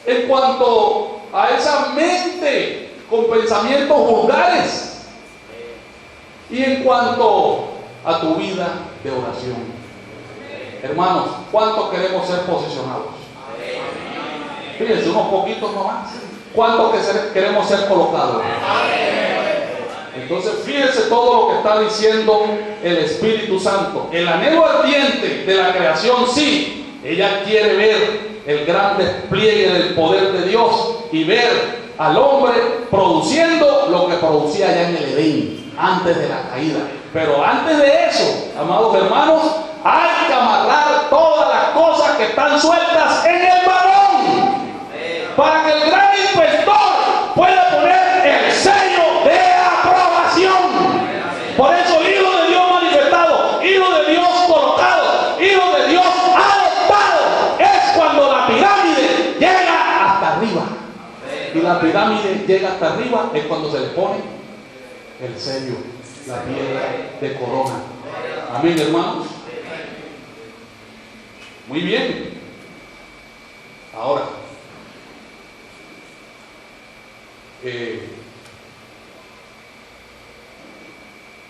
En cuanto a esa mente con pensamientos vulgares. Y en cuanto a tu vida de oración. Hermanos, ¿cuántos queremos ser posicionados? Fíjense, unos poquitos nomás. ¿Cuántos queremos ser colocados? Entonces fíjense todo lo que está diciendo el Espíritu Santo. El anhelo ardiente de la creación, sí, ella quiere ver el gran despliegue del poder de Dios y ver al hombre produciendo lo que producía allá en el Edén antes de la caída. Pero antes de eso, amados hermanos, hay que amarrar todas las cosas que están sueltas en el vagón para que el gran inspector pueda poner el sello de aprobación. Por eso el Hijo de Dios manifestado, Hijo de Dios colocado, Hijo de Dios adoptado, es cuando la pirámide llega hasta arriba. Y la pirámide llega hasta arriba es cuando se le pone el sello, la piedra de corona. Amén, hermanos. Muy bien. Ahora,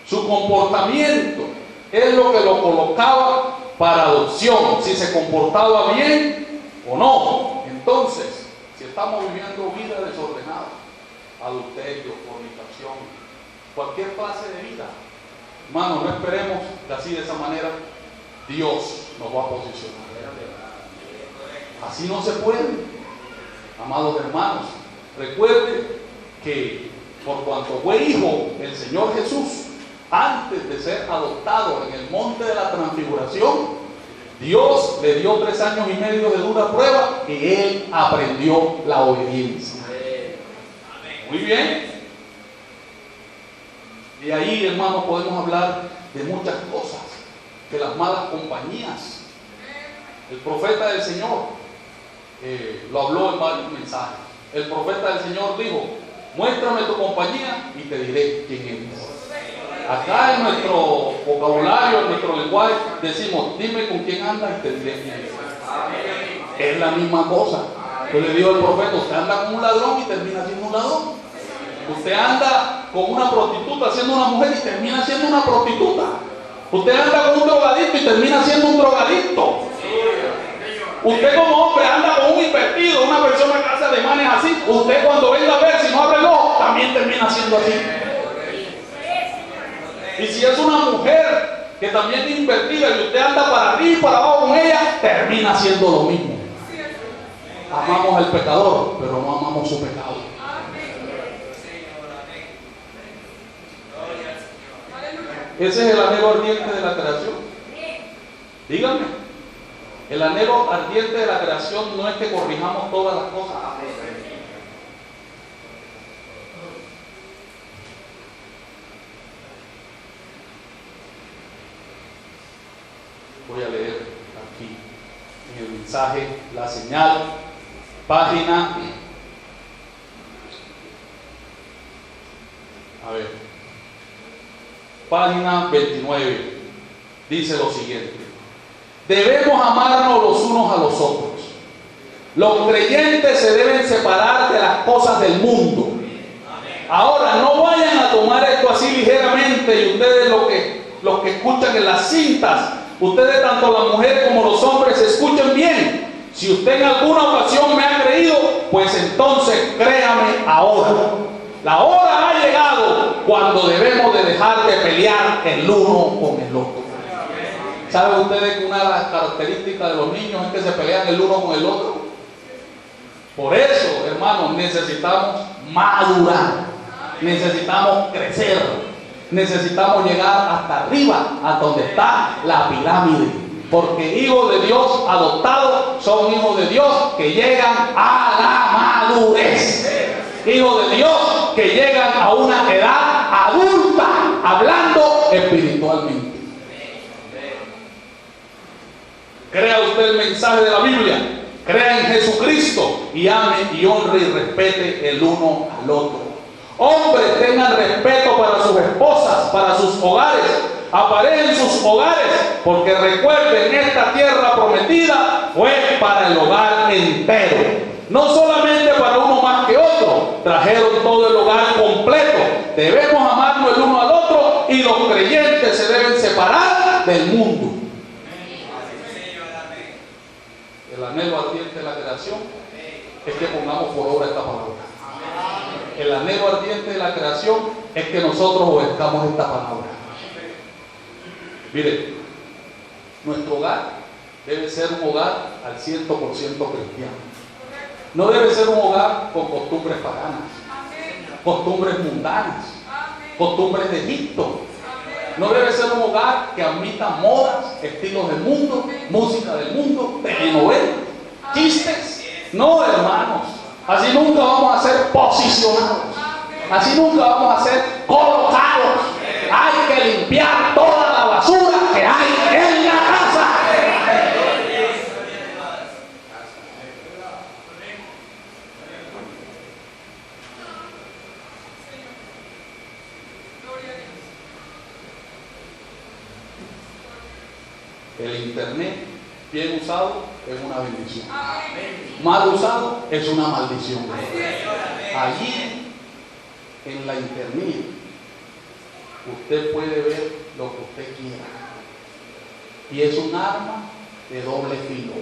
su comportamiento es lo que lo colocaba para adopción, si se comportaba bien o no. Entonces, Si estamos viviendo vida desordenada, adulterio, fornicación, cualquier clase de vida, hermano, no esperemos que así de esa manera Dios nos va a posicionar. Así no se puede. Amados hermanos, recuerde que por cuanto fue hijo el Señor Jesús, antes de ser adoptado en el monte de la transfiguración, Dios le dio 3 años y medio de dura prueba que él aprendió la obediencia. Muy bien. Y ahí, hermano, podemos hablar de muchas cosas, que las malas compañías. El profeta del Señor lo habló en varios mensajes. El profeta del Señor dijo: muéstrame tu compañía y te diré quién eres. Acá en nuestro vocabulario, en nuestro lenguaje, decimos: dime con quién andas y te diré quién eres. Es la misma cosa. Yo le digo al profeta: usted anda con un ladrón y termina siendo un ladrón. Usted anda con una prostituta siendo una mujer y termina siendo una prostituta. Usted anda con un drogadicto y termina siendo un drogadicto. Usted como hombre anda con un invertido, una persona que hace ademanes así. Usted cuando venga a ver, si no abre el ojo, también termina siendo así. Y si es una mujer que también es invertida y usted anda para arriba y para abajo con ella, termina siendo lo mismo. Amamos al pecador, pero no amamos su pecado. Ese es el anhelo ardiente de la creación. Díganme. El anhelo ardiente de la creación no es que corrijamos todas las cosas. Voy a leer aquí en el mensaje La Señal, página, página 29. Dice lo siguiente: debemos amarnos los unos a los otros. Los creyentes se deben separar de las cosas del mundo. Ahora, no vayan a tomar esto así ligeramente. Y ustedes, los que escuchan en las cintas, ustedes, tanto las mujeres como los hombres, escuchen bien. Si usted en alguna ocasión me ha creído, pues entonces créame ahora. La hora ha llegado cuando debemos de dejar de pelear el uno con el otro. ¿Saben ustedes que una de las características de los niños es que se pelean el uno con el otro? Por eso, hermanos, necesitamos madurar, necesitamos crecer, necesitamos llegar hasta arriba, hasta donde está la pirámide. Porque hijos de Dios adoptados son hijos de Dios que llegan a la madurez. Hijos de Dios que llegan a una edad adulta, hablando espiritualmente. Crea usted el mensaje de la Biblia, crea en Jesucristo y ame y honre y respete el uno al otro. Hombres, tengan respeto para sus esposas, para sus hogares, aparejen sus hogares, porque recuerden, esta tierra prometida fue para el hogar entero. No solamente para uno más que otro, trajeron todo el hogar completo. Debemos amarnos el uno al otro y los creyentes se deben separar del mundo. El anhelo ardiente de la creación es que pongamos por obra esta palabra. El anhelo ardiente de la creación es que nosotros obedezcamos esta palabra. Mire, nuestro hogar debe ser un hogar al 100% cristiano. No debe ser un hogar con costumbres paganas, costumbres mundanas, costumbres de Egipto. No debe ser un hogar que admita modas, estilos del mundo, música del mundo, telenovelas, chistes. No, hermanos, así nunca vamos a ser posicionados, así nunca vamos a ser colocados. Hay que limpiar toda la basura que hay en la casa. El internet, bien usado, es una bendición. Mal usado, es una maldición. Allí, en la internet, usted puede ver lo que usted quiera. Y es un arma de doble filo.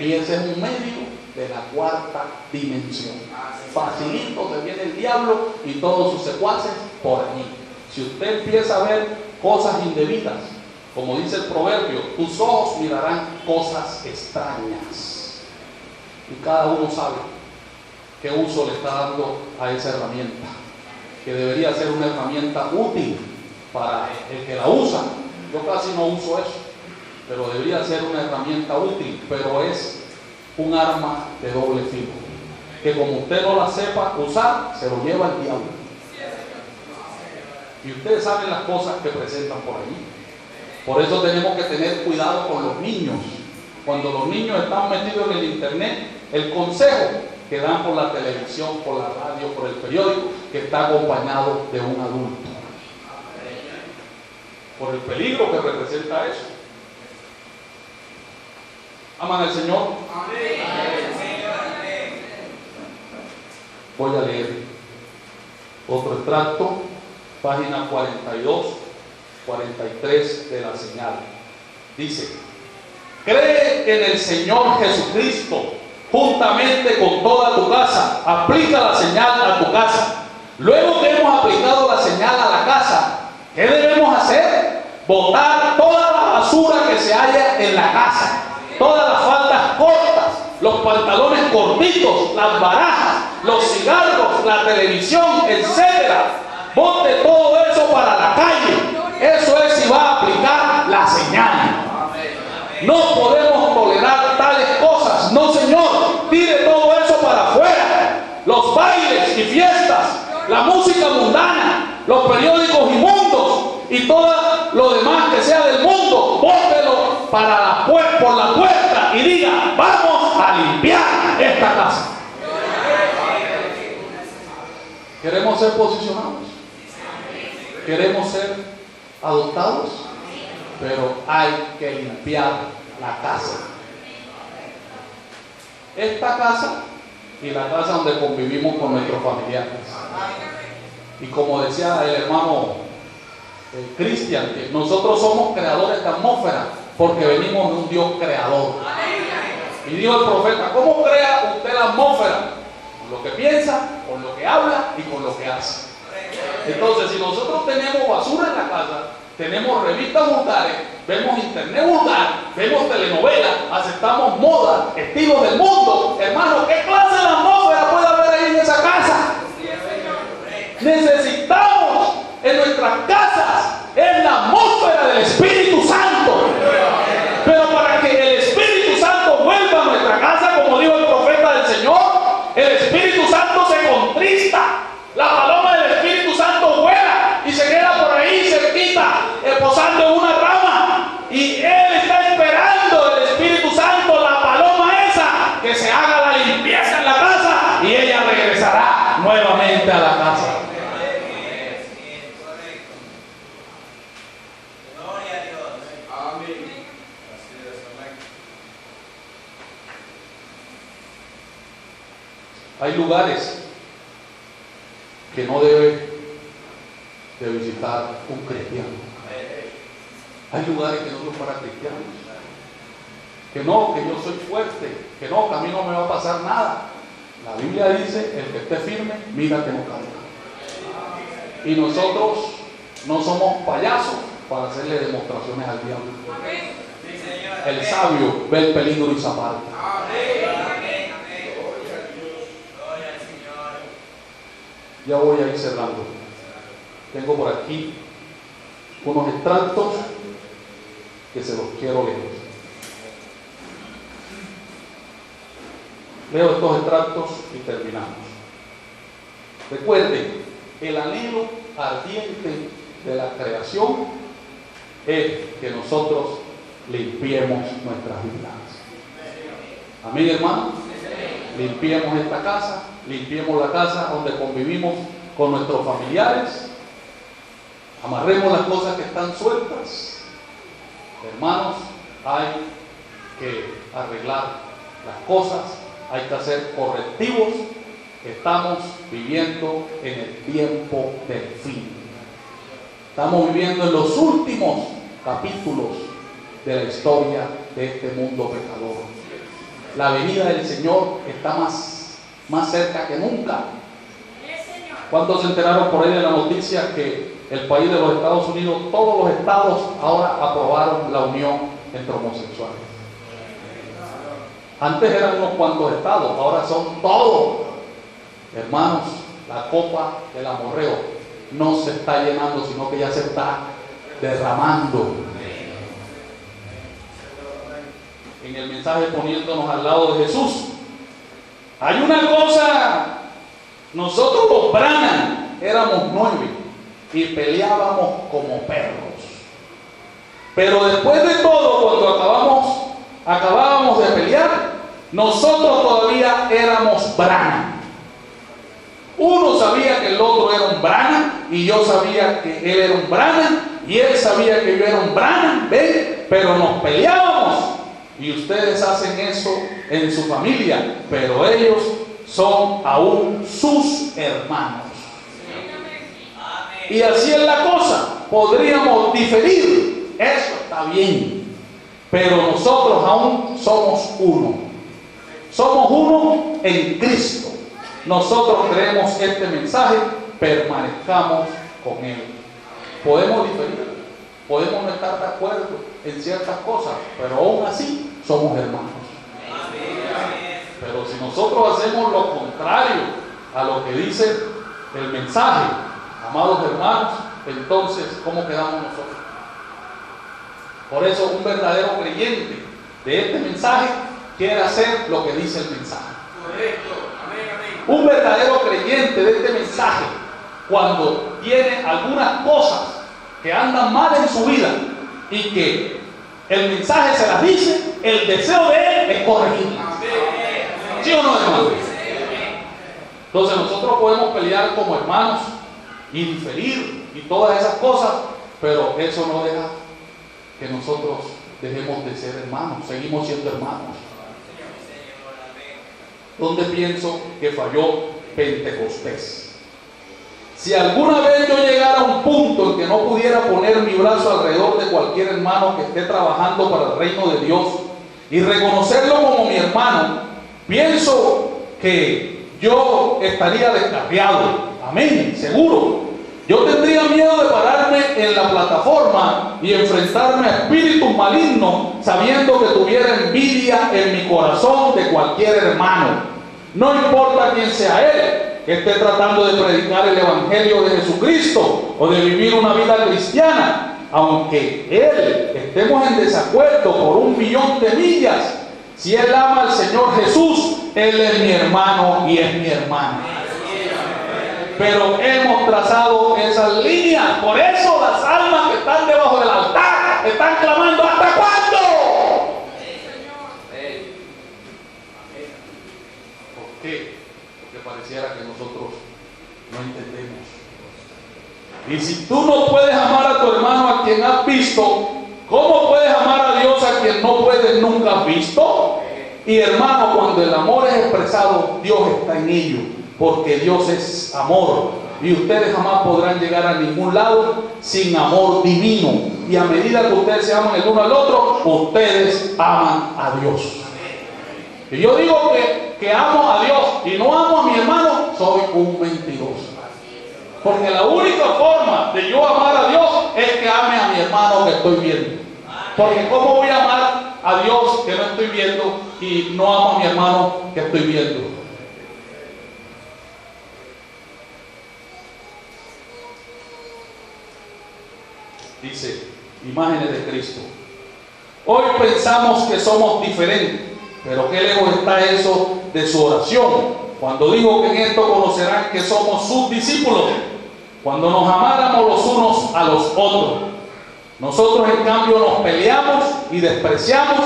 Y ese es un medio de la cuarta dimensión. Facilito se viene el diablo y todos sus secuaces por allí. Si usted empieza a ver cosas indebidas, como dice el proverbio, tus ojos mirarán cosas extrañas. Y cada uno sabe qué uso le está dando a esa herramienta, que debería ser una herramienta útil para el que la usa. Yo casi no uso eso, pero debería ser una herramienta útil, pero es un arma de doble filo, que como usted no la sepa usar, se lo lleva el diablo. Y ustedes saben las cosas que presentan por allí. Por eso tenemos que tener cuidado con los niños. Cuando los niños están metidos en el internet, el consejo que dan por la televisión, por la radio, por el periódico, que está acompañado de un adulto, por el peligro que representa eso. ¿Aman al Señor? Voy a leer otro extracto, página 42, 43 de la señal. Dice: cree en el Señor Jesucristo juntamente con toda tu casa. Aplica la señal a tu casa. Luego que hemos aplicado la señal a la casa, ¿qué debemos hacer? Botar toda la basura que se halla en la casa, todas las faldas cortas, los pantalones cortitos, las barajas, los cigarros, la televisión, etcétera. Bote todo eso para la calle. Eso es si va a aplicar la señal. No podemos tolerar tales cosas. No, señor. Tire todo eso para afuera. Los bailes y fiestas, la música mundana, los periódicos inmundos y todo lo demás que sea del mundo, bótelo para por la puerta y diga: vamos a limpiar esta casa. ¿Queremos ser posicionados? ¿Queremos ser adoptados? Pero hay que limpiar la casa. Esta casa y la casa donde convivimos con nuestros familiares. Y como decía el hermano Cristian, que nosotros somos creadores de atmósfera porque venimos de un Dios creador. Y dijo el profeta: ¿cómo crea usted la atmósfera? Con lo que piensa, con lo que habla y con lo que hace. Entonces, si nosotros tenemos basura en la casa, tenemos revistas vulgares, vemos internet vulgar, vemos telenovelas, aceptamos moda, estilos del mundo, hermano, ¿qué clase de atmósfera puede haber ahí en esa casa? Necesitamos en nuestras casas es la atmósfera del Espíritu Santo. Pero para que el Espíritu Santo vuelva a nuestra casa, como dijo el profeta del Señor, el Espíritu Santo se contrista. La paloma del Espíritu Santo vuela y se queda por ahí cerquita, posando en una rama. Y Él está esperando, el Espíritu Santo, la paloma esa, que se haga la limpieza en la casa y ella regresará nuevamente a la casa. Hay lugares que no debe de visitar un cristiano. Hay lugares que no son para cristianos. Que no, que yo soy fuerte, que no, que a mí no me va a pasar nada. La Biblia dice: el que esté firme, mira que no caiga. Y nosotros no somos payasos para hacerle demostraciones al diablo. El sabio ve el peligro y se aparta. Ya voy a ir cerrando. Tengo por aquí unos extractos que se los quiero leer. Leo estos extractos y terminamos. Recuerden, el anhelo ardiente de la creación es que nosotros limpiemos nuestras vidas. Amén, hermano. Limpiemos esta casa, limpiemos la casa donde convivimos con nuestros familiares, amarremos las cosas que están sueltas. Hermanos, hay que arreglar las cosas, hay que hacer correctivos. Estamos viviendo en el tiempo del fin. Estamos viviendo en los últimos capítulos de la historia de este mundo pecador. la venida del Señor está más cerca que nunca. ¿Cuántos se enteraron por ahí de la noticia que el país de los Estados Unidos, todos los estados ahora aprobaron la unión entre homosexuales? Antes eran unos cuantos estados, ahora son todos. Hermanos, la copa del amorreo no se está llenando, sino que ya se está derramando. En el mensaje poniéndonos al lado de Jesús. Hay una cosa, nosotros los Branham éramos 9 y peleábamos como perros. Pero después de todo, cuando acabábamos de pelear, nosotros todavía éramos Branham. Uno sabía que el otro era un Branham y yo sabía que él era un Branham y él sabía que yo era un Branham, ¿ven? Pero nos peleábamos. Y ustedes hacen eso en su familia, pero ellos son aún sus hermanos. Y así es la cosa. Podríamos diferir, eso está bien, pero nosotros aún somos uno. Somos uno en Cristo. Nosotros creemos este mensaje, permanezcamos con él. Podemos diferir, podemos no estar de acuerdo en ciertas cosas, pero aún así somos hermanos. Pero si nosotros hacemos lo contrario a lo que dice el mensaje, amados hermanos, entonces ¿cómo quedamos nosotros? Por eso un verdadero creyente de este mensaje quiere hacer lo que dice el mensaje. Un verdadero creyente de este mensaje, cuando tiene algunas cosas que andan mal en su vida y que el mensaje se las dice, el deseo de él es corregirlas. ¿Sí o no, hermano? Entonces nosotros podemos pelear como hermanos y diferir y todas esas cosas, pero eso no deja que nosotros dejemos de ser hermanos, seguimos siendo hermanos. ¿Dónde pienso que falló Pentecostés? Si alguna vez yo llegara a un punto en que no pudiera poner mi brazo alrededor de cualquier hermano que esté trabajando para el reino de Dios y reconocerlo como mi hermano, pienso que yo estaría descarriado. Amén, seguro. Yo tendría miedo de pararme en la plataforma y enfrentarme a espíritus malignos sabiendo que tuviera envidia en mi corazón de cualquier hermano. No importa quién sea él, que esté tratando de predicar el Evangelio de Jesucristo o de vivir una vida cristiana, aunque él estemos en desacuerdo por 1.000.000 de millas, si él ama al Señor Jesús, él es mi hermano y es mi hermana. Pero hemos trazado esas líneas, por eso las almas que están debajo del altar están clamando: ¿hasta cuándo? ¿Por qué? Porque pareciera que nosotros no entendemos. Y si tú no puedes amar a tu hermano a quien has visto, ¿cómo puedes amar a Dios a quien no puedes nunca has visto? Y hermano, cuando el amor es expresado, Dios está en ello, porque Dios es amor. Y ustedes jamás podrán llegar a ningún lado sin amor divino. Y a medida que ustedes se aman el uno al otro, ustedes aman a Dios. Y yo digo que amo a Dios y no amo a mi hermano, soy un mentiroso. Porque la única forma de yo amar a Dios es que ame a mi hermano que estoy viendo. Porque ¿cómo voy a amar a Dios que no estoy viendo y no amo a mi hermano que estoy viendo? Dice, imágenes de Cristo. Hoy pensamos que somos diferentes, pero qué lejos está eso de su oración, cuando dijo que en esto conocerán que somos sus discípulos, cuando nos amáramos los unos a los otros. Nosotros en cambio nos peleamos y despreciamos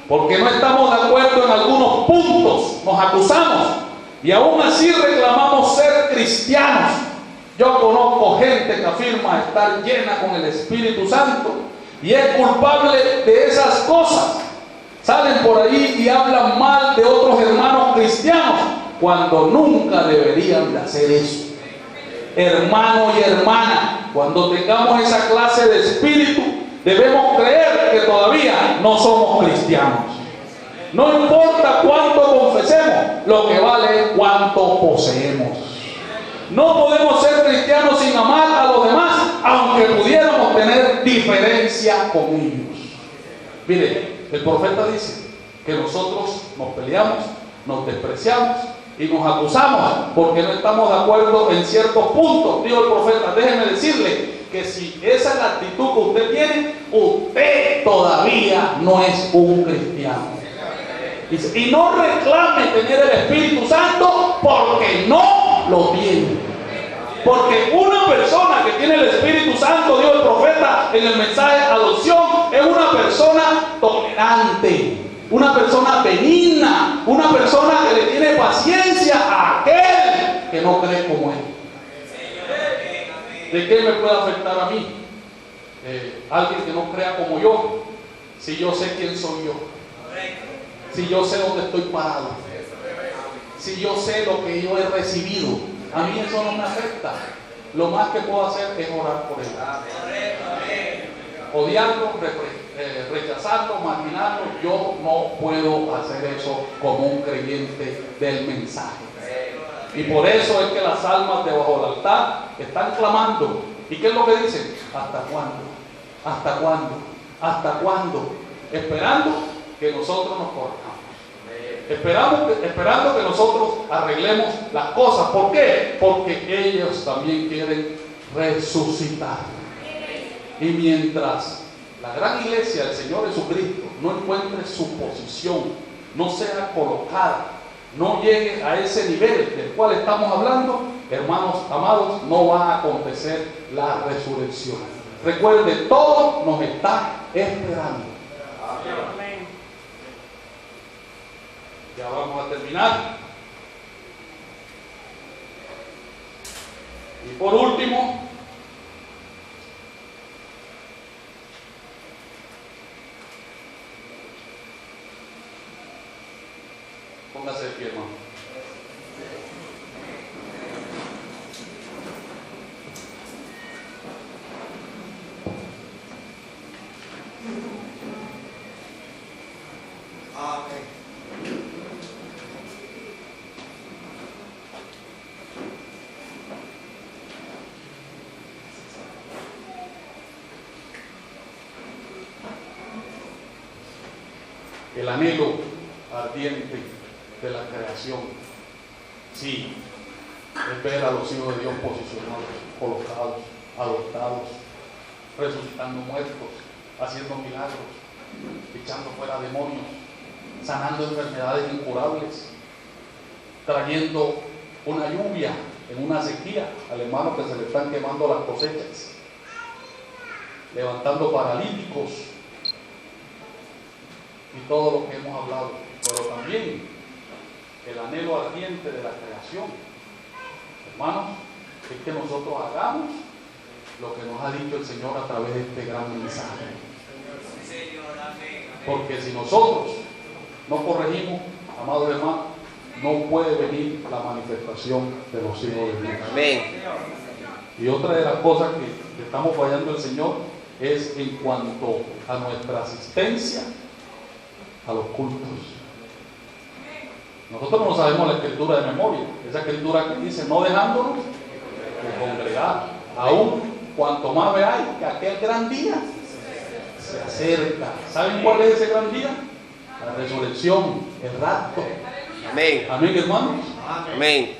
porque no estamos de acuerdo en algunos puntos, nos acusamos y aún así reclamamos ser cristianos. Yo conozco gente que afirma estar llena con el Espíritu Santo y es culpable de esas cosas. Salen por ahí y hablan mal de otros hermanos cristianos cuando nunca deberían de hacer eso. Hermano y hermana, cuando tengamos esa clase de espíritu, debemos creer que todavía no somos cristianos. No importa cuánto confesemos, lo que vale es cuánto poseemos. No podemos ser cristianos sin amar a los demás, aunque pudiéramos tener diferencia con ellos. Mire, el profeta dice que nosotros nos peleamos, nos despreciamos y nos acusamos porque no estamos de acuerdo en ciertos puntos. Dijo el profeta, déjeme decirle que si esa es la actitud que usted tiene, usted todavía no es un cristiano. Dice, y no reclame tener el Espíritu Santo porque no lo tiene. Porque una persona que tiene el Espíritu Santo, dijo el profeta en el mensaje de adopción, es una persona tolerante, una persona benigna, una persona que le tiene paciencia a aquel que no cree como él. ¿De qué me puede afectar a mí? Alguien que no crea como yo, si yo sé quién soy yo, si yo sé dónde estoy parado, si yo sé lo que yo he recibido, a mí eso no me afecta. Lo más que puedo hacer es orar por él. Odiarlo, rechazarlo, marginarlo, yo no puedo hacer eso como un creyente del mensaje. Y por eso es que las almas debajo del altar están clamando. ¿Y qué es lo que dicen? ¿Hasta cuándo? ¿Hasta cuándo? ¿Hasta cuándo? Esperando que nosotros nos corrijamos. Esperando que nosotros arreglemos las cosas. ¿Por qué? Porque ellos también quieren resucitar. Y mientras la gran iglesia del Señor Jesucristo no encuentre su posición, no sea colocada, no llegue a ese nivel del cual estamos hablando, hermanos amados, no va a acontecer la resurrección. Recuerde, todo nos está esperando. Amén. Ya vamos a terminar. Y por último, póngase de pie, hermano. El anhelo ardiente de la creación, sí, es ver a los hijos de Dios posicionados, colocados, adoptados, resucitando muertos, haciendo milagros, echando fuera demonios, sanando enfermedades incurables, trayendo una lluvia en una sequía al hermano que se le están quemando las cosechas, levantando paralíticos y todo lo que hemos hablado, pero también el anhelo ardiente de la creación, hermanos, es que nosotros hagamos lo que nos ha dicho el Señor a través de este gran mensaje. Porque si nosotros no corregimos, amados hermanos, no puede venir la manifestación de los hijos de Dios. Amén. Y otra de las cosas que estamos fallando el Señor es en cuanto a nuestra asistencia a los cultos. Nosotros no sabemos la escritura de memoria, esa escritura que dice no dejándonos de congregar, aún cuanto más veáis que aquel gran día se acerca. ¿Saben cuál es ese gran día? La resurrección, el rapto. Amén. Amén, hermanos. Amén.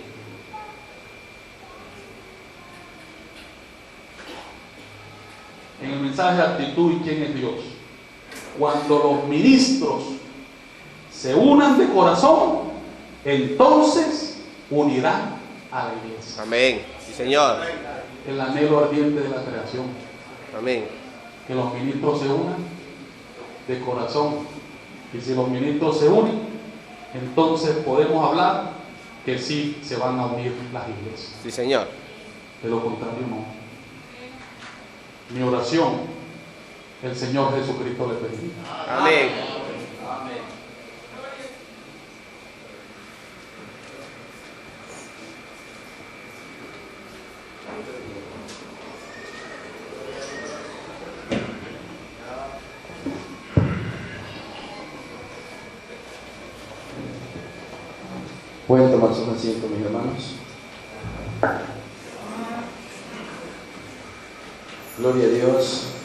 En el mensaje de actitud y quién es Dios, cuando los ministros se unan de corazón, entonces unirán a la iglesia. Amén. Sí, Señor. El anhelo ardiente de la creación, Amén. que los ministros se unan de corazón. Y si los ministros se unen, entonces podemos hablar que sí se van a unir las iglesias. Sí, Señor. De lo contrario, no. Mi oración, el Señor Jesucristo le bendiga. Amén. Pueden tomar sus asientos, mis hermanos. Gloria a Dios.